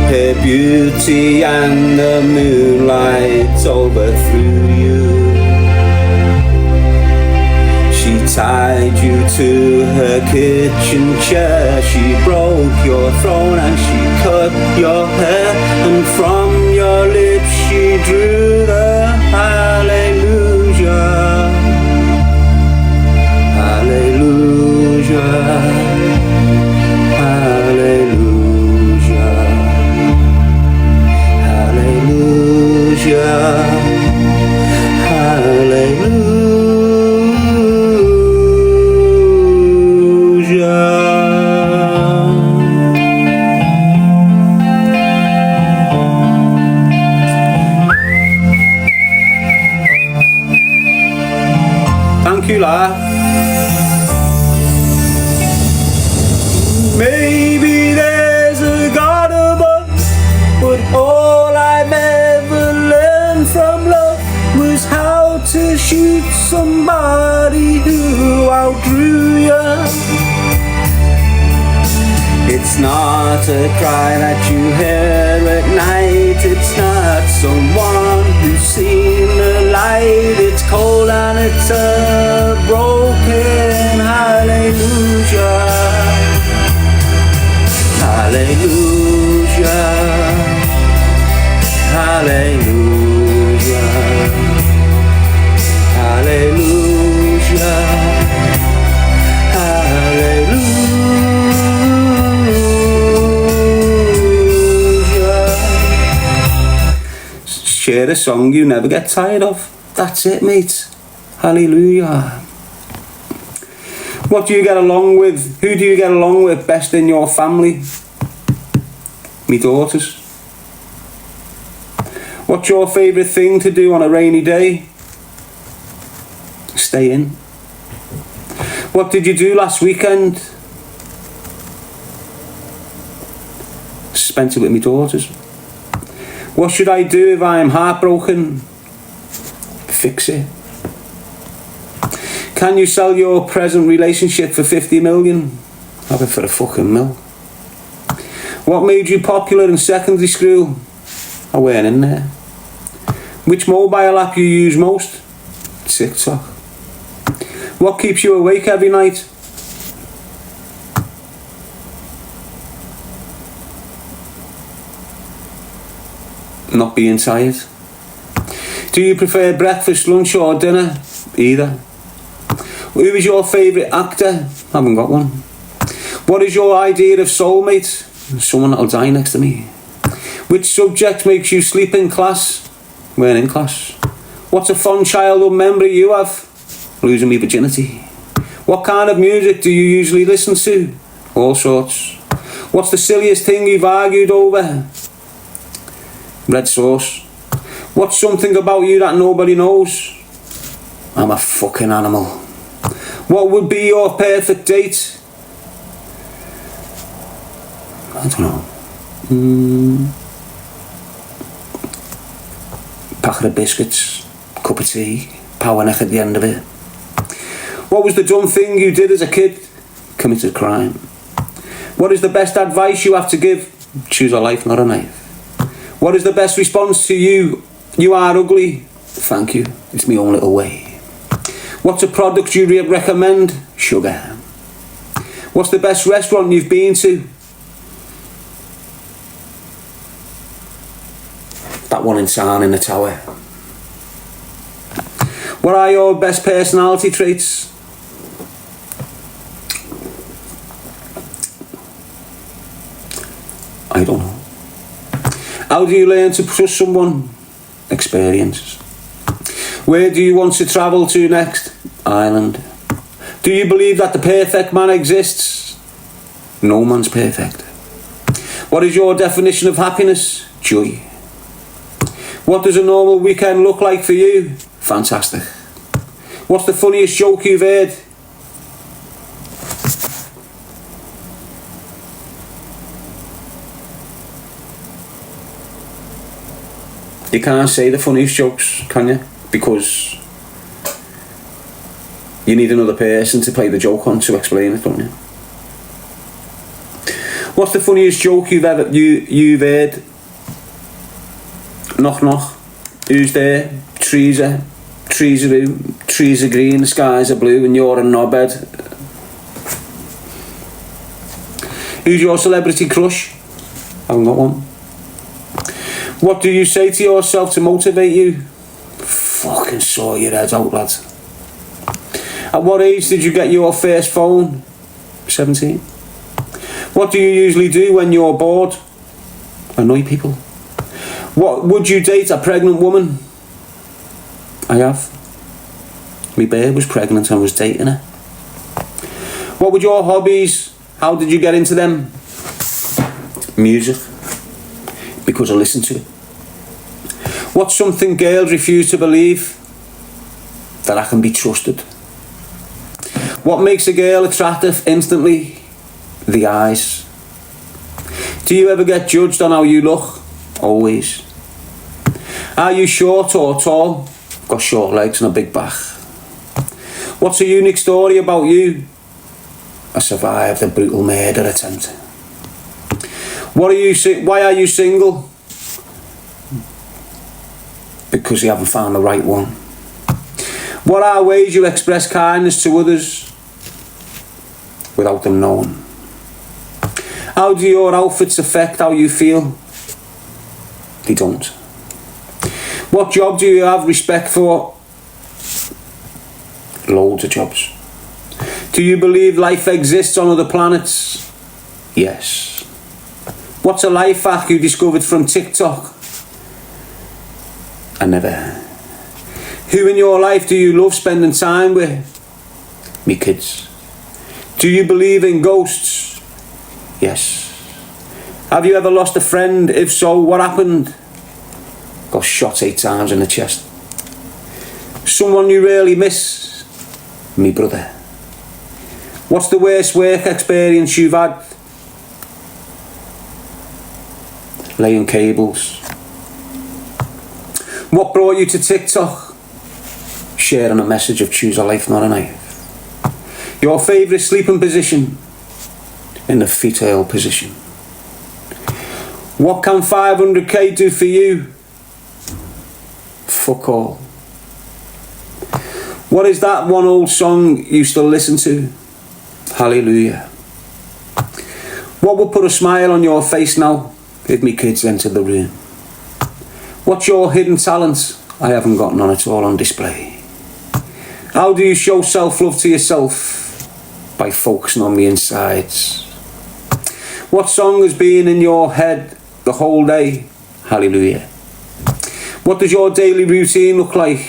her beauty and the moonlight overthrew you. She tied you to her kitchen chair, she broke your throne and she cut your hair, and from your lips she drew the hallelujah. Hallelujah, hallelujah, hallelujah, hallelujah. Thank you, La. Maybe there's a God above, but all I've ever learned from love was how to shoot somebody who outdrew you. It's not a cry that you hear at night, it's not someone who's seen the light. It's cold and it's a broken hallelujah. Hallelujah, hallelujah, hallelujah, hallelujah. Share a song you never get tired of. That's it, mate. Hallelujah. What do you get along with? Who do you get along with best in your family? Me daughters. What's your favourite thing to do on a rainy day? Stay in. What did you do last weekend? Spent it with me daughters. What should I do if I am heartbroken? Fix it. Can you sell your present relationship for 50 million? Have it for a fucking mill. What made you popular in secondary school? I weren't in there. Which mobile app you use most? TikTok. What keeps you awake every night? Not being tired. Do you prefer breakfast, lunch or dinner? Either. Who is your favourite actor? I haven't got one. What is your idea of soulmate? Someone that'll die next to me. Which subject makes you sleep in class? We're in class. What's a fond childhood memory you have? Losing my virginity. What kind of music do you usually listen to? All sorts. What's the silliest thing you've argued over? Red sauce. What's something about you that nobody knows? I'm a fucking animal. What would be your perfect date? I don't know. Packet of biscuits, cup of tea, power neck at the end of it. What was the dumb thing you did as a kid? Committed crime. What is the best advice you have to give? Choose a life, not a knife. What is the best response to you? You are ugly. Thank you. It's my own little way. What's a product you recommend? Sugar. What's the best restaurant you've been to? That one in town in the tower. What are your best personality traits? I don't know. How do you learn to trust someone? Experience. Where do you want to travel to next? Ireland. Do you believe that the perfect man exists? No man's perfect. What is your definition of happiness? Joy. What does a normal weekend look like for you? Fantastic. What's the funniest joke you've heard? You can't say the funniest jokes, can you? Because you need another person to play the joke on to explain it, don't you? What's the funniest joke you've heard? Knock knock. Who's there? Trees are blue, trees are green, the skies are blue, and you're a knobhead. Who's your celebrity crush? I haven't got one. What do you say to yourself to motivate you? Fucking saw your head out, lad. At what age did you get your first phone? 17. What do you usually do when you're bored? Annoy people. What would you date a pregnant woman? I have. My babe was pregnant and I was dating her. What were your hobbies? How did you get into them? Music. Because I listened to it. What's something girls refuse to believe? That I can be trusted. What makes a girl attractive instantly? The eyes. Do you ever get judged on how you look? Always. Are you short or tall? Got short legs and a big back. What's a unique story about you? I survived a brutal murder attempt. Why are you single? Because you haven't found the right one. What are ways you express kindness to others without them knowing? How do your outfits affect how you feel? They don't. What job do you have respect for? Loads of jobs. Do you believe life exists on other planets? Yes. What's a life hack you discovered from TikTok? I never. Who in your life do you love spending time with? Me kids. Do you believe in ghosts? Yes. Have you ever lost a friend? If so, what happened? Got shot 8 times in the chest. Someone you really miss? Me brother. What's the worst work experience you've had? Laying cables. What brought you to TikTok? Sharing a message of choose a life, not a knife. Your favourite sleeping position? In the fetal position. What can 500k do for you? Fuck all. What is that one old song you still listen to? Hallelujah. What will put a smile on your face now if me kids enter the room? What's your hidden talent I haven't got none at all on display? How do you show self-love to yourself? By focusing on the insides. What song has been in your head the whole day? Hallelujah. What does your daily routine look like?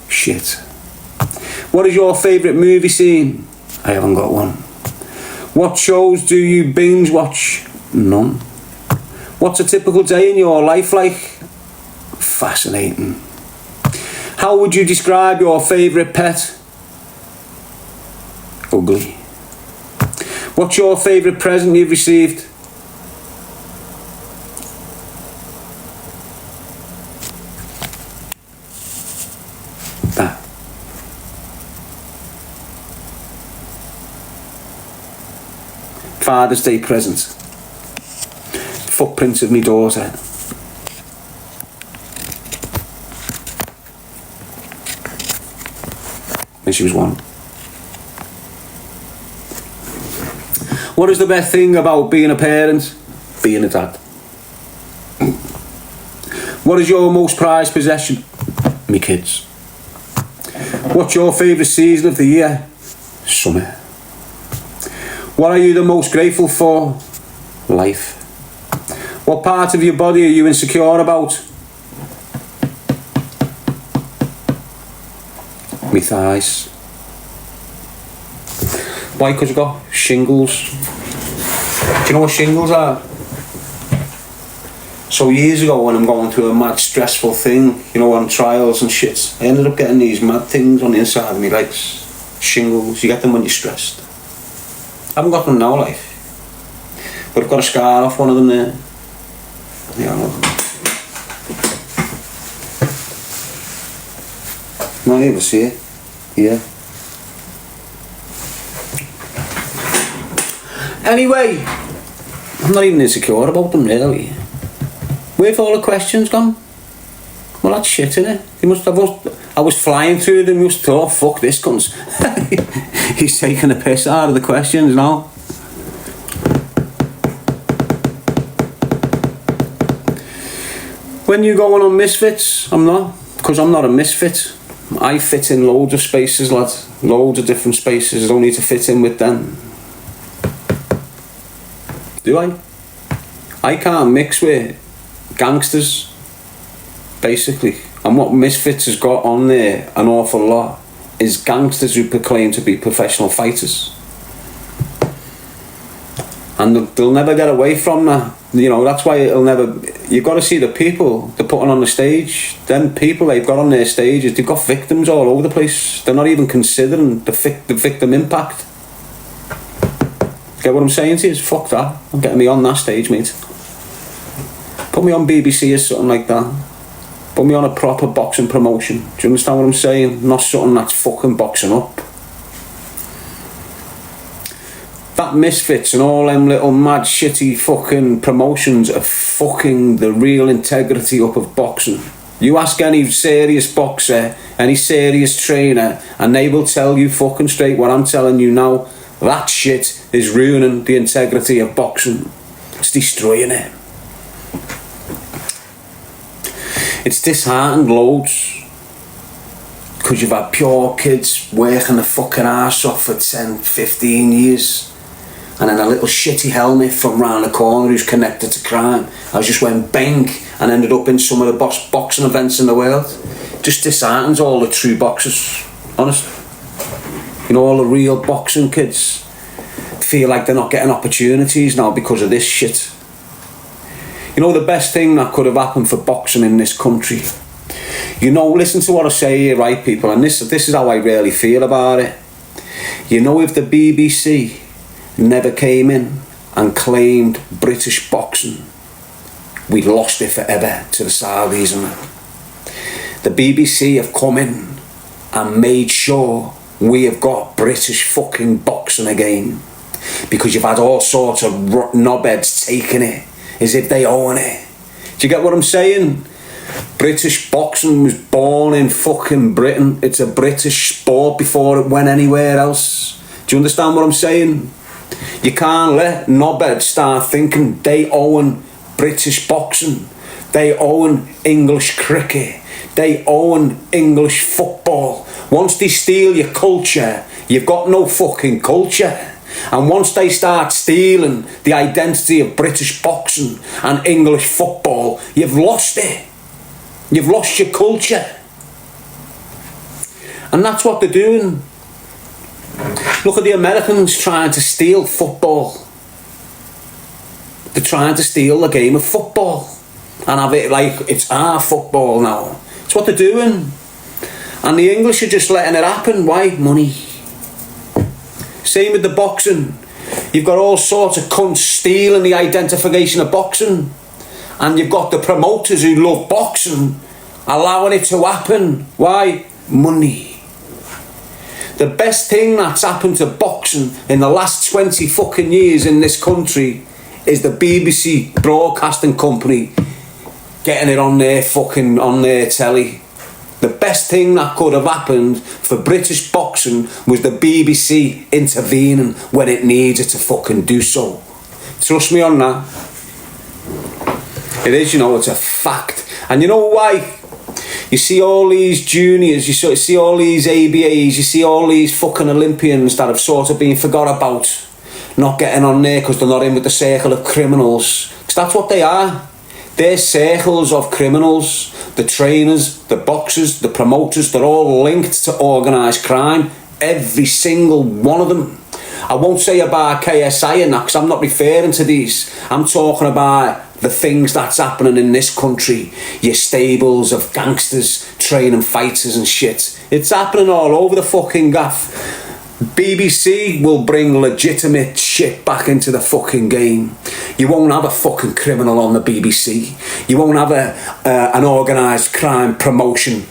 Shit. What is your favourite movie scene? I haven't got one. What shows do you binge watch? None. What's a typical day in your life like? Fascinating. How would you describe your favourite pet? Ugly. What's your favourite present you've received? That. Father's Day present. Footprints of me daughter. When she was 1. What is the best thing about being a parent? Being a dad. What is your most prized possession? Me kids. What's your favourite season of the year? Summer. What are you the most grateful for? Life. What part of your body are you insecure about? Me thighs. Why? Because I've got shingles. Do you know what shingles are? So years ago when I'm going through a mad stressful thing, you know, on trials and shit, I ended up getting these mad things on the inside of me legs. Shingles. You get them when you're stressed. I haven't got them now, like. But I've got a scar off one of them there. Yeah, I know. Not able to see it. Yeah. Anyway, I'm not even insecure about them really. Where've all the questions gone? Well, that's shit, innit? I was flying through them, you must have thought, fuck this cunt. He's taking the piss out of the questions now. When you going on misfits, I'm not, because I'm not a misfit. I fit in loads of spaces, lad. Loads of different spaces. I don't need to fit in with them. Do I? I can't mix with gangsters, basically. And what Misfits has got on there an awful lot is gangsters who proclaim to be professional fighters. And they'll never get away from that. You know, that's why it'll never... You've got to see the people they're putting on the stage. Them people they've got on their stages, they've got victims all over the place. They're not even considering the victim impact. Get what I'm saying to you? Fuck that. I'm getting me on that stage, mate. Put me on BBC or something like that. Put me on a proper boxing promotion. Do you understand what I'm saying? Not something that's fucking boxing up. That Misfits and all them little mad shitty fucking promotions are fucking the real integrity up of boxing. You ask any serious boxer, any serious trainer, and they will tell you fucking straight what I'm telling you now. That shit is ruining the integrity of boxing. It's destroying it. It's disheartened loads. Because you've had pure kids working the fucking arse off for 10, 15 years. And then a little shitty helmet from round the corner who's connected to crime. I just went bang and ended up in some of the boxing events in the world. Just disheartens all the true boxers. Honest. You know, all the real boxing kids feel like they're not getting opportunities now because of this shit. You know, the best thing that could have happened for boxing in this country. You know, listen to what I say here, right, people? And this is how I really feel about it. You know, if the BBC never came in and claimed British boxing, we'd lost it forever to the Saudis and that. The BBC have come in and made sure we have got British fucking boxing again, because you've had all sorts of knobheads taking it as if they own it. Do you get what I'm saying? British boxing was born in fucking Britain. It's a British sport before it went anywhere else. Do you understand what I'm saying? You can't let knobheads start thinking they own British boxing. They own English cricket. They own English football. Once they steal your culture, you've got no fucking culture. And once they start stealing the identity of British boxing and English football, you've lost it. You've lost your culture. And that's what they're doing. Look at the Americans trying to steal football. They're trying to steal the game of football and have it like it's our football now. It's what they're doing. And the English are just letting it happen. Why? Money. Same with the boxing. You've got all sorts of cunts stealing the identification of boxing. And you've got the promoters who love boxing allowing it to happen. Why? Money. The best thing that's happened to boxing in the last 20 fucking years in this country is the BBC broadcasting company getting it on their telly. The best thing that could have happened for British boxing was the BBC intervening when it needed to fucking do so. Trust me on that. It is, you know, it's a fact. And you know why? You see all these juniors, you see all these ABAs, you see all these fucking Olympians that have sort of been forgot about, not getting on there because they're not in with the circle of criminals. Because that's what they are. They're circles of criminals. The trainers, the boxers, the promoters, they're all linked to organised crime. Every single one of them. I won't say about KSI and that because I'm not referring to these. I'm talking about the things that's happening in this country. Your stables of gangsters training fighters and shit. It's happening all over the fucking gaff. BBC will bring legitimate shit back into the fucking game. You won't have a fucking criminal on the BBC. You won't have an organised crime promotion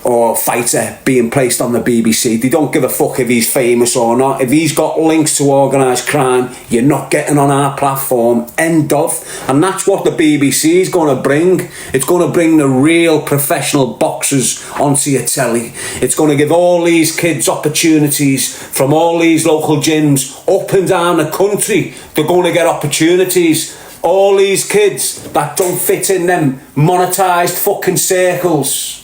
or fighter being placed on the BBC. They don't give a fuck if he's famous or not. If he's got links to organised crime, you're not getting on our platform. End of. And that's what the BBC is going to bring. It's going to bring the real professional boxers onto your telly. It's going to give all these kids opportunities from all these local gyms up and down the country. They're going to get opportunities. All these kids that don't fit in them monetised fucking circles.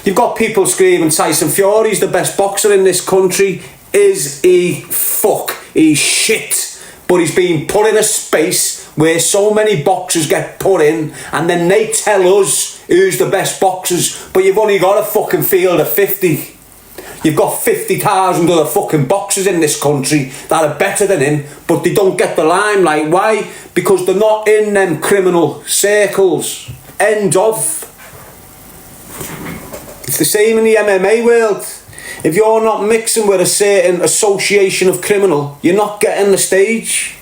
You've got people screaming Tyson Fury's the best boxer in this country. Is he? Fuck. He's shit. But he's been put in a space where so many boxers get put in and then they tell us who's the best boxers. But you've only got a fucking field of 50. You've got 50,000 other fucking boxers in this country that are better than him, but they don't get the limelight. Why? Because they're not in them criminal circles. End of. It's the same in the MMA world. If you're not mixing with a certain association of criminal, you're not getting the stage.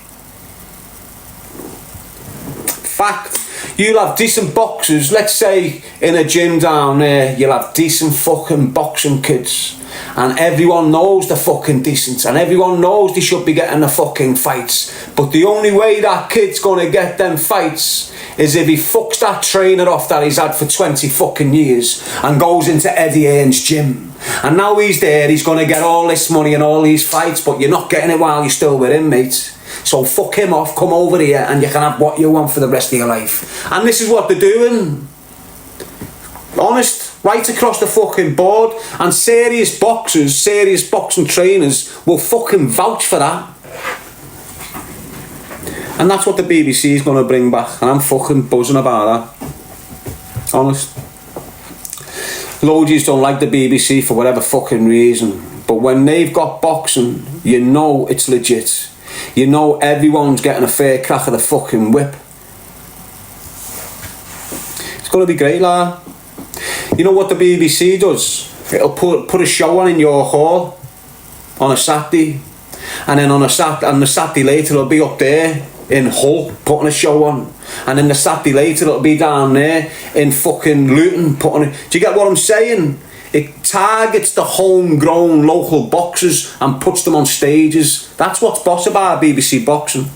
Fact. You'll have decent boxers, let's say in a gym down there, you'll have decent fucking boxing kids. And everyone knows they're fucking decent. And everyone knows they should be getting the fucking fights. But the only way that kid's gonna get them fights is if he fucks that trainer off that he's had for 20 fucking years and goes into Eddie Hearn's gym. And now he's there, he's gonna get all this money and all these fights, but you're not getting it while you're still with him, mate. So fuck him off, come over here and you can have what you want for the rest of your life. And this is what they're doing. Honest, right across the fucking board. And serious boxers, serious boxing trainers will fucking vouch for that. And that's what the BBC is going to bring back. And I'm fucking buzzing about that. Honest. Loads don't like the BBC for whatever fucking reason. But when they've got boxing, you know it's legit. You know everyone's getting a fair crack of the fucking whip. It's going to be great, lad. You know what the BBC does? It'll put a show on in your hall on a Saturday, and then on the Saturday later it'll be up there in Hull putting a show on, and then the Saturday later it'll be down there in fucking Luton putting it. Do you get what I'm saying? It targets the homegrown local boxers and puts them on stages. That's what's boss about BBC boxing.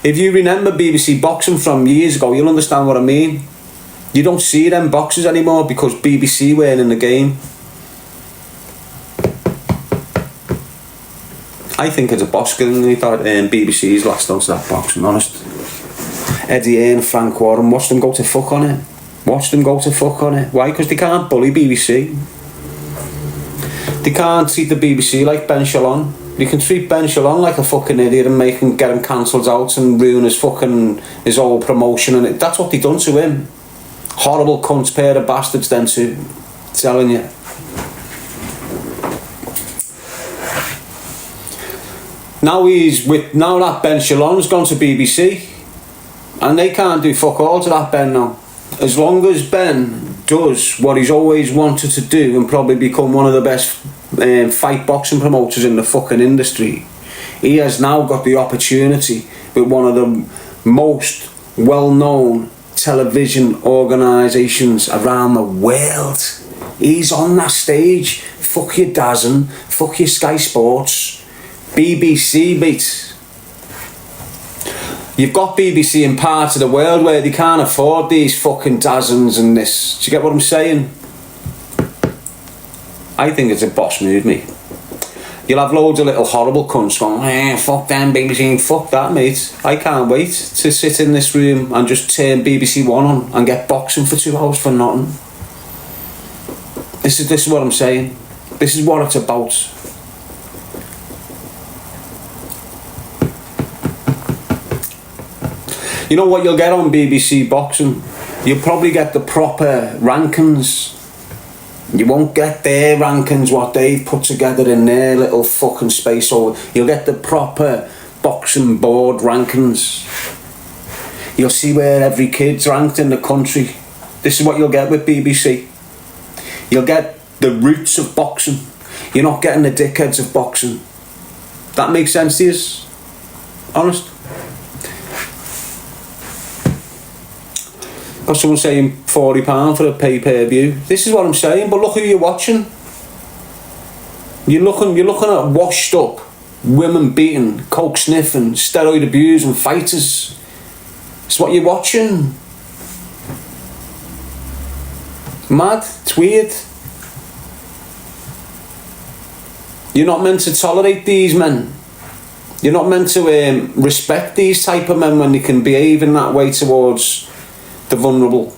If you remember BBC boxing from years ago, you'll understand what I mean. You don't see them boxers anymore because BBC weren't in the game. I think it's a bossing that BBC's last out to that boxing, honest. Eddie Hearn, Frank Warren, watch them go to fuck on it. Watch them go to fuck on it. Why? Because they can't bully BBC. They can't treat the BBC like Ben Shalom. You can treat Ben Shalom like a fucking idiot and get him cancelled out and ruin his whole promotion, and that's what they done to him. Horrible cunts, pair of bastards them too. Telling you. Now that Ben Shalom's gone to BBC, and they can't do fuck all to that Ben now. As long as Ben does what he's always wanted to do and probably become one of the best fight boxing promoters in the fucking industry, he has now got the opportunity with one of the most well-known television organisations around the world. He's on that stage. Fuck your DAZN, fuck your Sky Sports, BBC, mate. You've got BBC in parts of the world where they can't afford these fucking DAZNs and this. Do you get what I'm saying? I think it's a boss move, mate. You'll have loads of little horrible cunts going, fuck them BBC, fuck that, mate. I can't wait to sit in this room and just turn BBC One on and get boxing for 2 hours for nothing. This is what I'm saying. This is what it's about. You know what you'll get on BBC Boxing? You'll probably get the proper rankings. You won't get their rankings, what they've put together in their little fucking space. Or you'll get the proper boxing board rankings. You'll see where every kid's ranked in the country. This is what you'll get with BBC. You'll get the roots of boxing. You're not getting the dickheads of boxing. That makes sense to you? Honest? Got someone saying £40 for a pay-per-view. This is what I'm saying, but look who you're watching. You're looking at washed up, women beaten, coke sniffing, steroid abusing fighters. It's what you're watching. Mad, it's weird. You're not meant to tolerate these men. You're not meant to respect these type of men when they can behave in that way towards the vulnerable.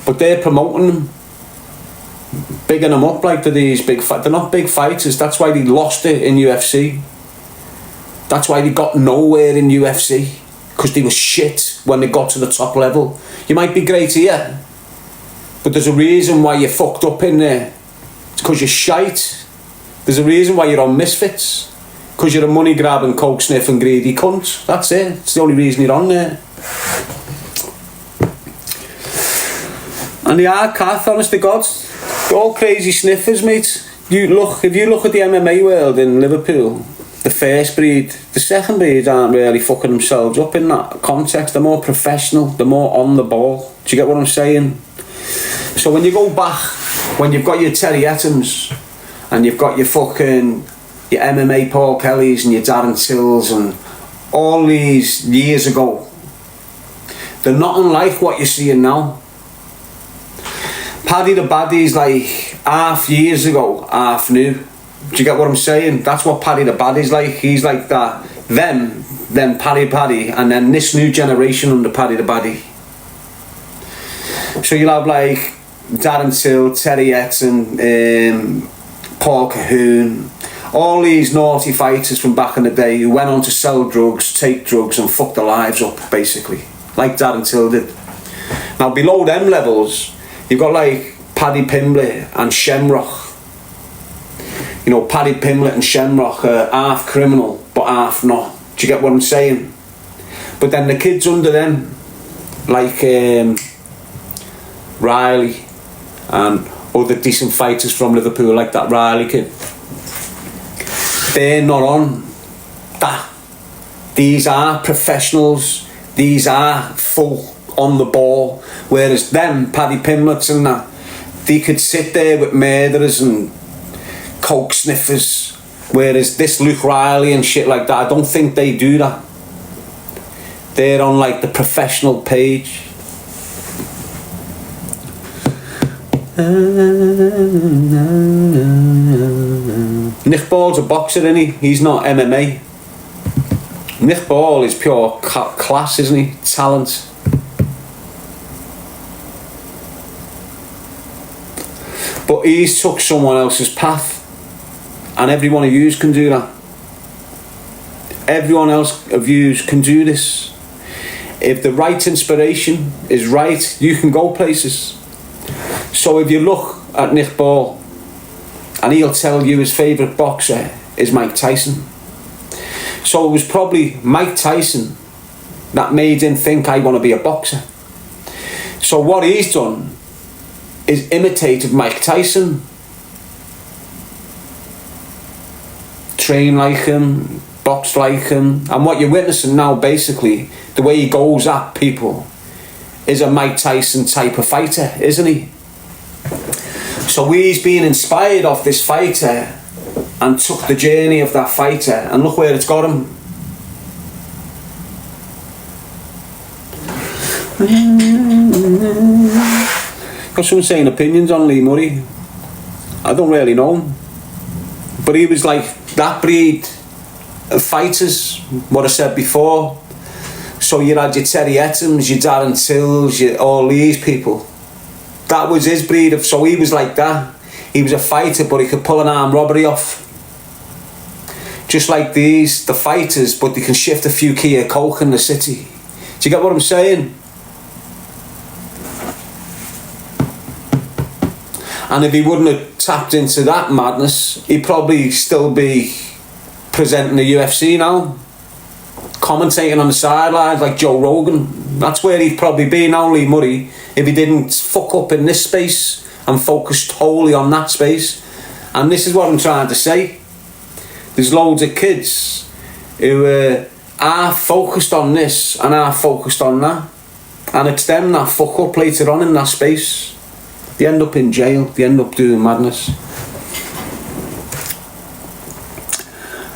But they're promoting them, bigging them up like these big they're not big fighters. That's why they lost it in UFC. That's why they got nowhere in UFC, because they were shit when they got to the top level. You might be great here, but there's a reason why you're fucked up in there. It's because you're shite. There's a reason why you're on Misfits. Because you're a money grabbing, coke sniffing, greedy cunt. That's it. It's the only reason you're on there. And they are cath, honest to God. They're all crazy sniffers, mate. If you look at the MMA world in Liverpool, the first breed, the second breed aren't really fucking themselves up in that context. They're more professional. They're more on the ball. Do you get what I'm saying? So when you go back, when you've got your Terry Ettams and you've got your MMA Paul Kellys and your Darren Tills and all these years ago, they're not unlike what you're seeing now. Paddy the Baddy's like half years ago, half new. Do you get what I'm saying? That's what Paddy the Baddy's like. He's like that. Then Paddy, and then this new generation under Paddy the Baddy. So you'll have like Darren Till, Terry Etten, Paul Cahoon, all these naughty fighters from back in the day who went on to sell drugs, take drugs and fuck their lives up, basically, like Darren Till did. Now below them levels, you've got like Paddy Pimblett and Shamrock. You know, Paddy Pimblett and Shamrock are half criminal but half not. Do you get what I'm saying? But then the kids under them, like Riley and other decent fighters from Liverpool, like that Riley kid, they're not on that. These are professionals. These are full on the ball. Whereas them, Paddy Pimletts and that, they could sit there with murderers and coke sniffers Whereas this Luke Riley and shit like that, I don't think they do that. They're on like the professional page. Nick Ball's a boxer, isn't he? He's not MMA. Nick Ball is pure class, isn't he? Talent. But he's took someone else's path. And every one of yous can do that. Every one else of yous can do this. If the right inspiration is right, you can go places. So if you look at Nick Ball, and he'll tell you his favourite boxer is Mike Tyson. So it was probably Mike Tyson that made him think, I want to be a boxer. So what he's done is imitated Mike Tyson. Train like him, box like him. And what you're witnessing now, basically, the way he goes at people is a Mike Tyson type of fighter, isn't he? So he's been inspired off this fighter and took the journey of that fighter, and look where it's got him. Got someone saying opinions on Lee Murray. I don't really know him, but he was like that breed of fighters, what I said before. So you had your Terry Ettims, your Darren Tills, all these people. That was his breed of, so he was like that. He was a fighter, but he could pull an armed robbery off. Just like these, the fighters, but they can shift a few key of coke in the city. Do you get what I'm saying? And if he wouldn't have tapped into that madness, he'd probably still be presenting the UFC now, commentating on the sidelines like Joe Rogan. That's where he'd probably be now, Lee Murray, if he didn't fuck up in this space and focused wholly on that space. And this is what I'm trying to say. There's loads of kids who are focused on this and are focused on that, and it's them that fuck up later on in that space. They end up in jail, they end up doing madness.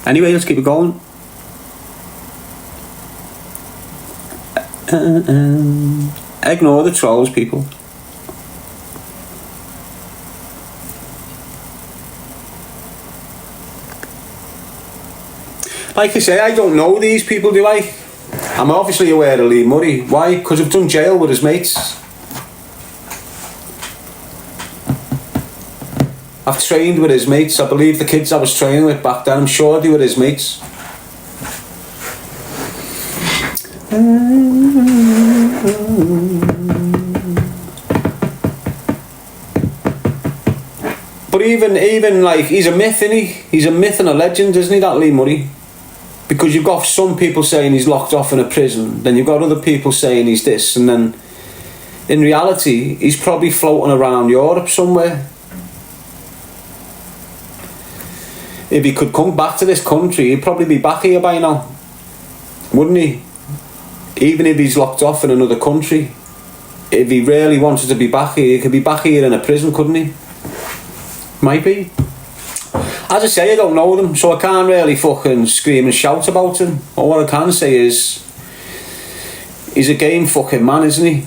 Anyway, let's keep it going. Ignore the trolls, people. Like I say, I don't know these people, do I? I'm obviously aware of Lee Murray. Why? Because I've done jail with his mates. I've trained with his mates. I believe the kids I was training with back then, I'm sure they were his mates. But even like, he's a myth, isn't he? He's a myth and a legend, isn't he, that Lee Murray? Because you've got some people saying he's locked off in a prison, then you've got other people saying he's this, and then in reality he's probably floating around Europe somewhere. If he could come back to this country, he'd probably be back here by now, wouldn't he? Even if he's locked off in another country, if he really wanted to be back here, he could be back here in a prison, couldn't he? Might be. As I say, I don't know them, so I can't really fucking scream and shout about him. All what I can say is, he's a game fucking man, isn't he?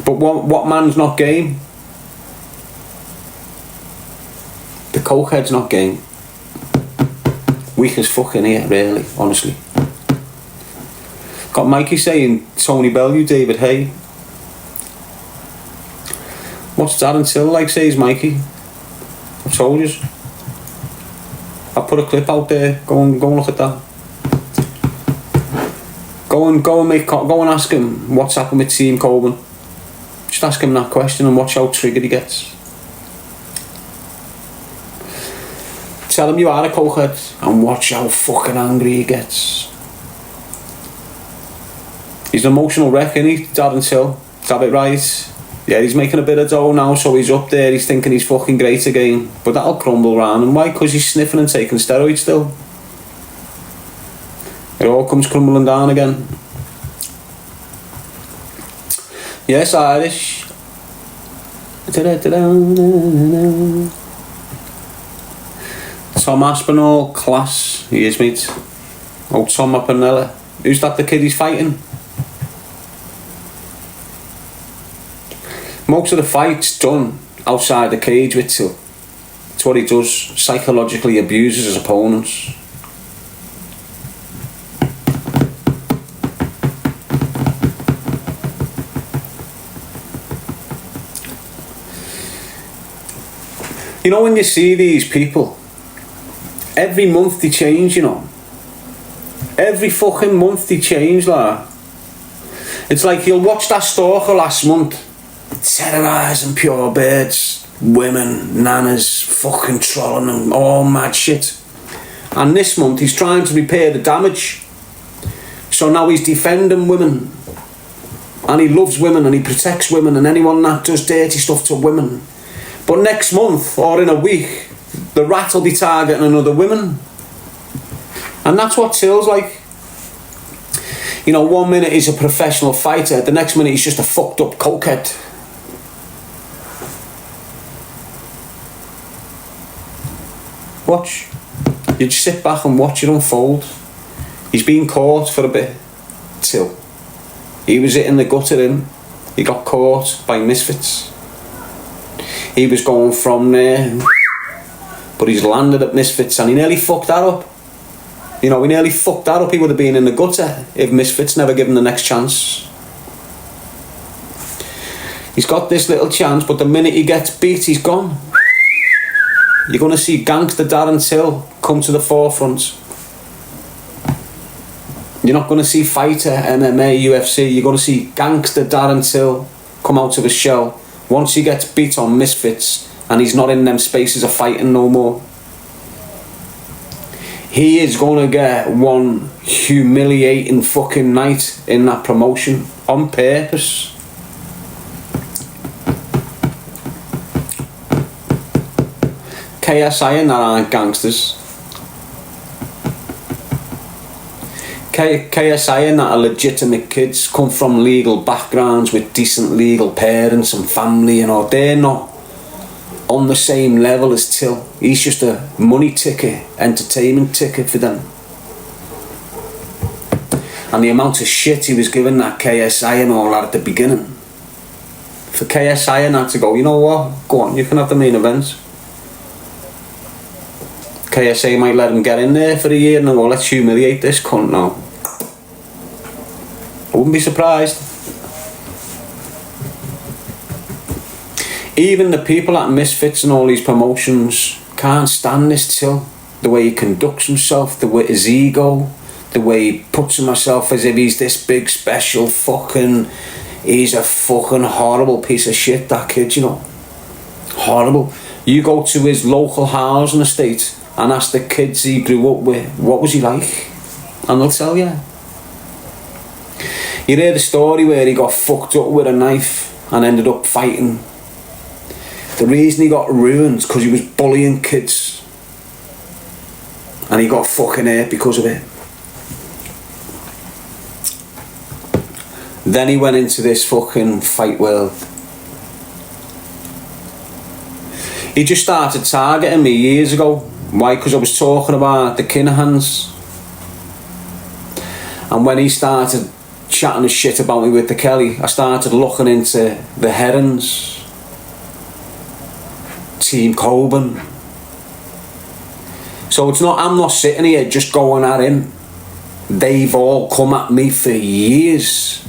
But what man's not game? The cokehead's not game. Weak as fucking here, really, honestly. Got Mikey saying, Tony Bellew, David Hay. What's Darren Till like, says Mikey? I told you. I put a clip out there. Go and look at that. Go and ask him what's happened with Team Coben. Just ask him that question and watch how triggered he gets. Tell him you are a cokehead and watch how fucking angry he gets. He's an emotional wreck, isn't he, Darren Till? Have it right. Yeah, he's making a bit of dough now, so he's up there, he's thinking he's fucking great again. But that'll crumble round. And why? Because he's sniffing and taking steroids still. It all comes crumbling down again. Yes, Irish. Tom Aspinall, class. He is, mate. Oh, Tom Appanella. Who's that, the kid he's fighting? Most of the fights done outside the cage with Till. It's what he does. Psychologically abuses his opponents. You know, when you see these people, every month they change, you know. Every fucking month they change, like. It's like you'll watch that stalker last month. Terrorising pure birds, women, nanas, fucking trolling them, all mad shit. And this month he's trying to repair the damage. So now he's defending women. And he loves women and he protects women and anyone that does dirty stuff to women. But next month, or in a week, the rat will be targeting another woman. And that's what Till's like. You know, 1 minute he's a professional fighter, the next minute he's just a fucked up cokehead. Watch. You just sit back and watch it unfold. He's been caught for a bit. Till. He was hitting the gutter in. He got caught by misfits. He was going from there, but he's landed at misfits and he nearly fucked that up. You know, he nearly fucked that up. He would have been in the gutter if misfits never given the next chance. He's got this little chance, but the minute he gets beat, he's gone. You're going to see gangster Darren Till come to the forefront. You're not going to see fighter, MMA, UFC. You're going to see gangster Darren Till come out of his shell once he gets beat on misfits and he's not in them spaces of fighting no more. He is going to get one humiliating fucking night in that promotion on purpose. KSI and that aren't gangsters. KSI and that are legitimate kids, come from legal backgrounds with decent legal parents and family, you know. They're not on the same level as Till. He's just a money ticket, entertainment ticket for them. And the amount of shit he was giving that KSI and all that at the beginning. For KSI and that to go, you know what, go on, you can have the main event. KSI might let him get in there for a year and go, let's humiliate this cunt now. I wouldn't be surprised. Even the people at Misfits and all these promotions can't stand this Till. The way he conducts himself, the way his ego, the way he puts himself as if he's this big special fucking... He's a fucking horrible piece of shit, that kid, you know. Horrible. You go to his local housing estate and ask the kids he grew up with, what was he like? And they'll tell you. You hear the story where he got fucked up with a knife and ended up fighting. The reason he got ruined because he was bullying kids. And he got fucking hurt because of it. Then he went into this fucking fight world. He just started targeting me years ago. Why? Because I was talking about the Kinahans. And when he started chatting his shit about me with the Kelly, I started looking into the Herons, Team Coben. So it's not, I'm not sitting here just going at him. They've all come at me for years.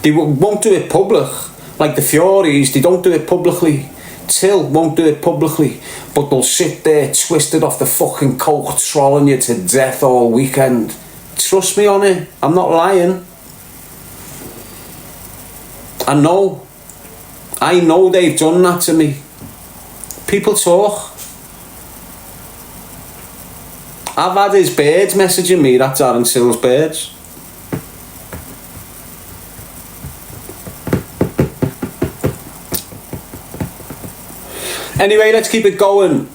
They won't do it public. Like the Furies, they don't do it publicly. Till won't do it publicly. But they'll sit there twisted off the fucking coke, trolling you to death all weekend. Trust me on it. I'm not lying. I know they've done that to me. People talk. I've had his birds messaging me, that's Darren Till's birds. Anyway, let's keep it going.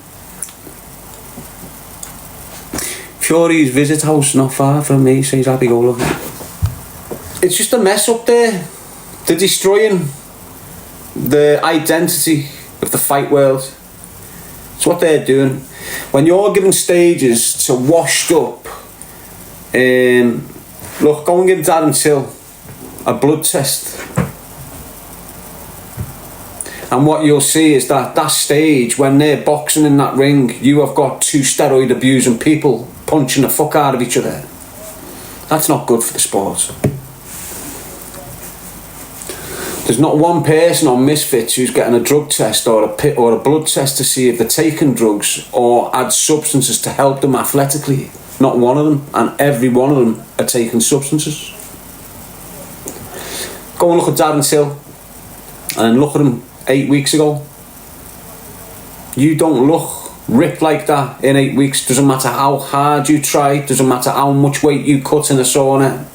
Fury's visit house not far from me, so he's happy go lucky. It's just a mess up there. They're destroying the identity of the fight world. It's It's what they're doing. When you're giving stages to washed up, look, go and give Darren Till a blood test. And what you'll see is that stage, when they're boxing in that ring, you have got two steroid abusing people punching the fuck out of each other. That's not good for the sport. There's not one person on Misfits who's getting a drug test or a blood test to see if they're taking drugs or add substances to help them athletically. Not one of them, and every one of them are taking substances. Go and look at Darren Till, and then look at him 8 weeks ago. You don't look ripped like that in 8 weeks. Doesn't matter how hard you try, doesn't matter how much weight you cut in a sauna.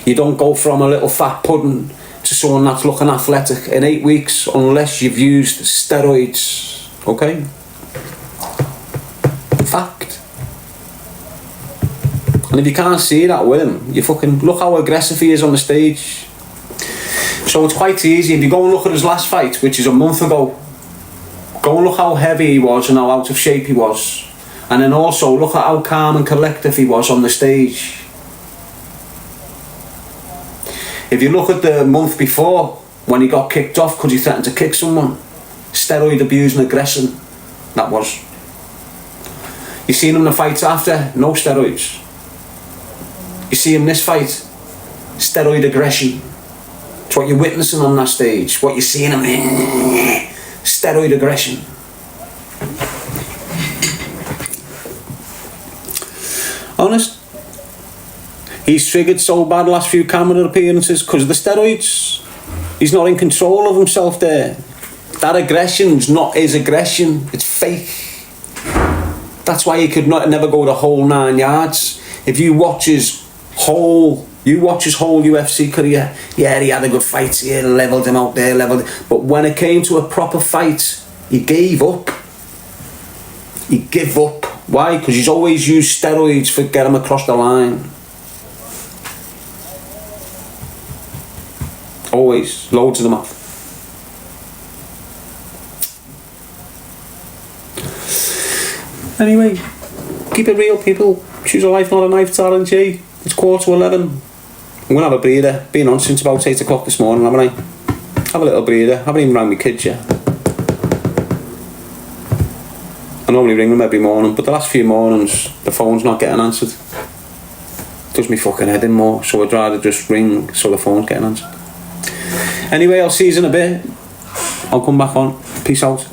You don't go from a little fat pudding to someone that's looking athletic in 8 weeks unless you've used steroids. Okay? Fact. And if you can't see that with him, you fucking look how aggressive he is on the stage. So it's quite easy. If you go and look at his last fight, which is a month ago, go and look how heavy he was and how out of shape he was. And then also look at how calm and collective he was on the stage. If you look at the month before, when he got kicked off because he threatened to kick someone, steroid abuse and aggression, that was. You seen him in the fights after, no steroids. You see him this fight, steroid aggression. It's what you're witnessing on that stage, what you're seeing him in, steroid aggression. Honest. He's triggered so bad last few camera appearances because of the steroids. He's not in control of himself there. That aggression's not his aggression, it's fake. That's why he could never go the whole 9 yards. If you watch his whole UFC career, yeah, he had a good fight here, levelled him out there, but when it came to a proper fight, he gave up. He gave up. Why? Because he's always used steroids to get him across the line. Always. Loads of them off. Anyway, keep it real, people. Choose a life, not a knife. Darren Gee. It's 11:15. I'm going to have a breather. Been on since about 8 o'clock this morning, haven't I? Have a little breather. Haven't even rang my kids yet. I normally ring them every morning, but the last few mornings, the phone's not getting answered. It does me fucking head in more, so I'd rather just ring so the phone's getting answered. Anyway, I'll see you in a bit. I'll come back on. Peace out.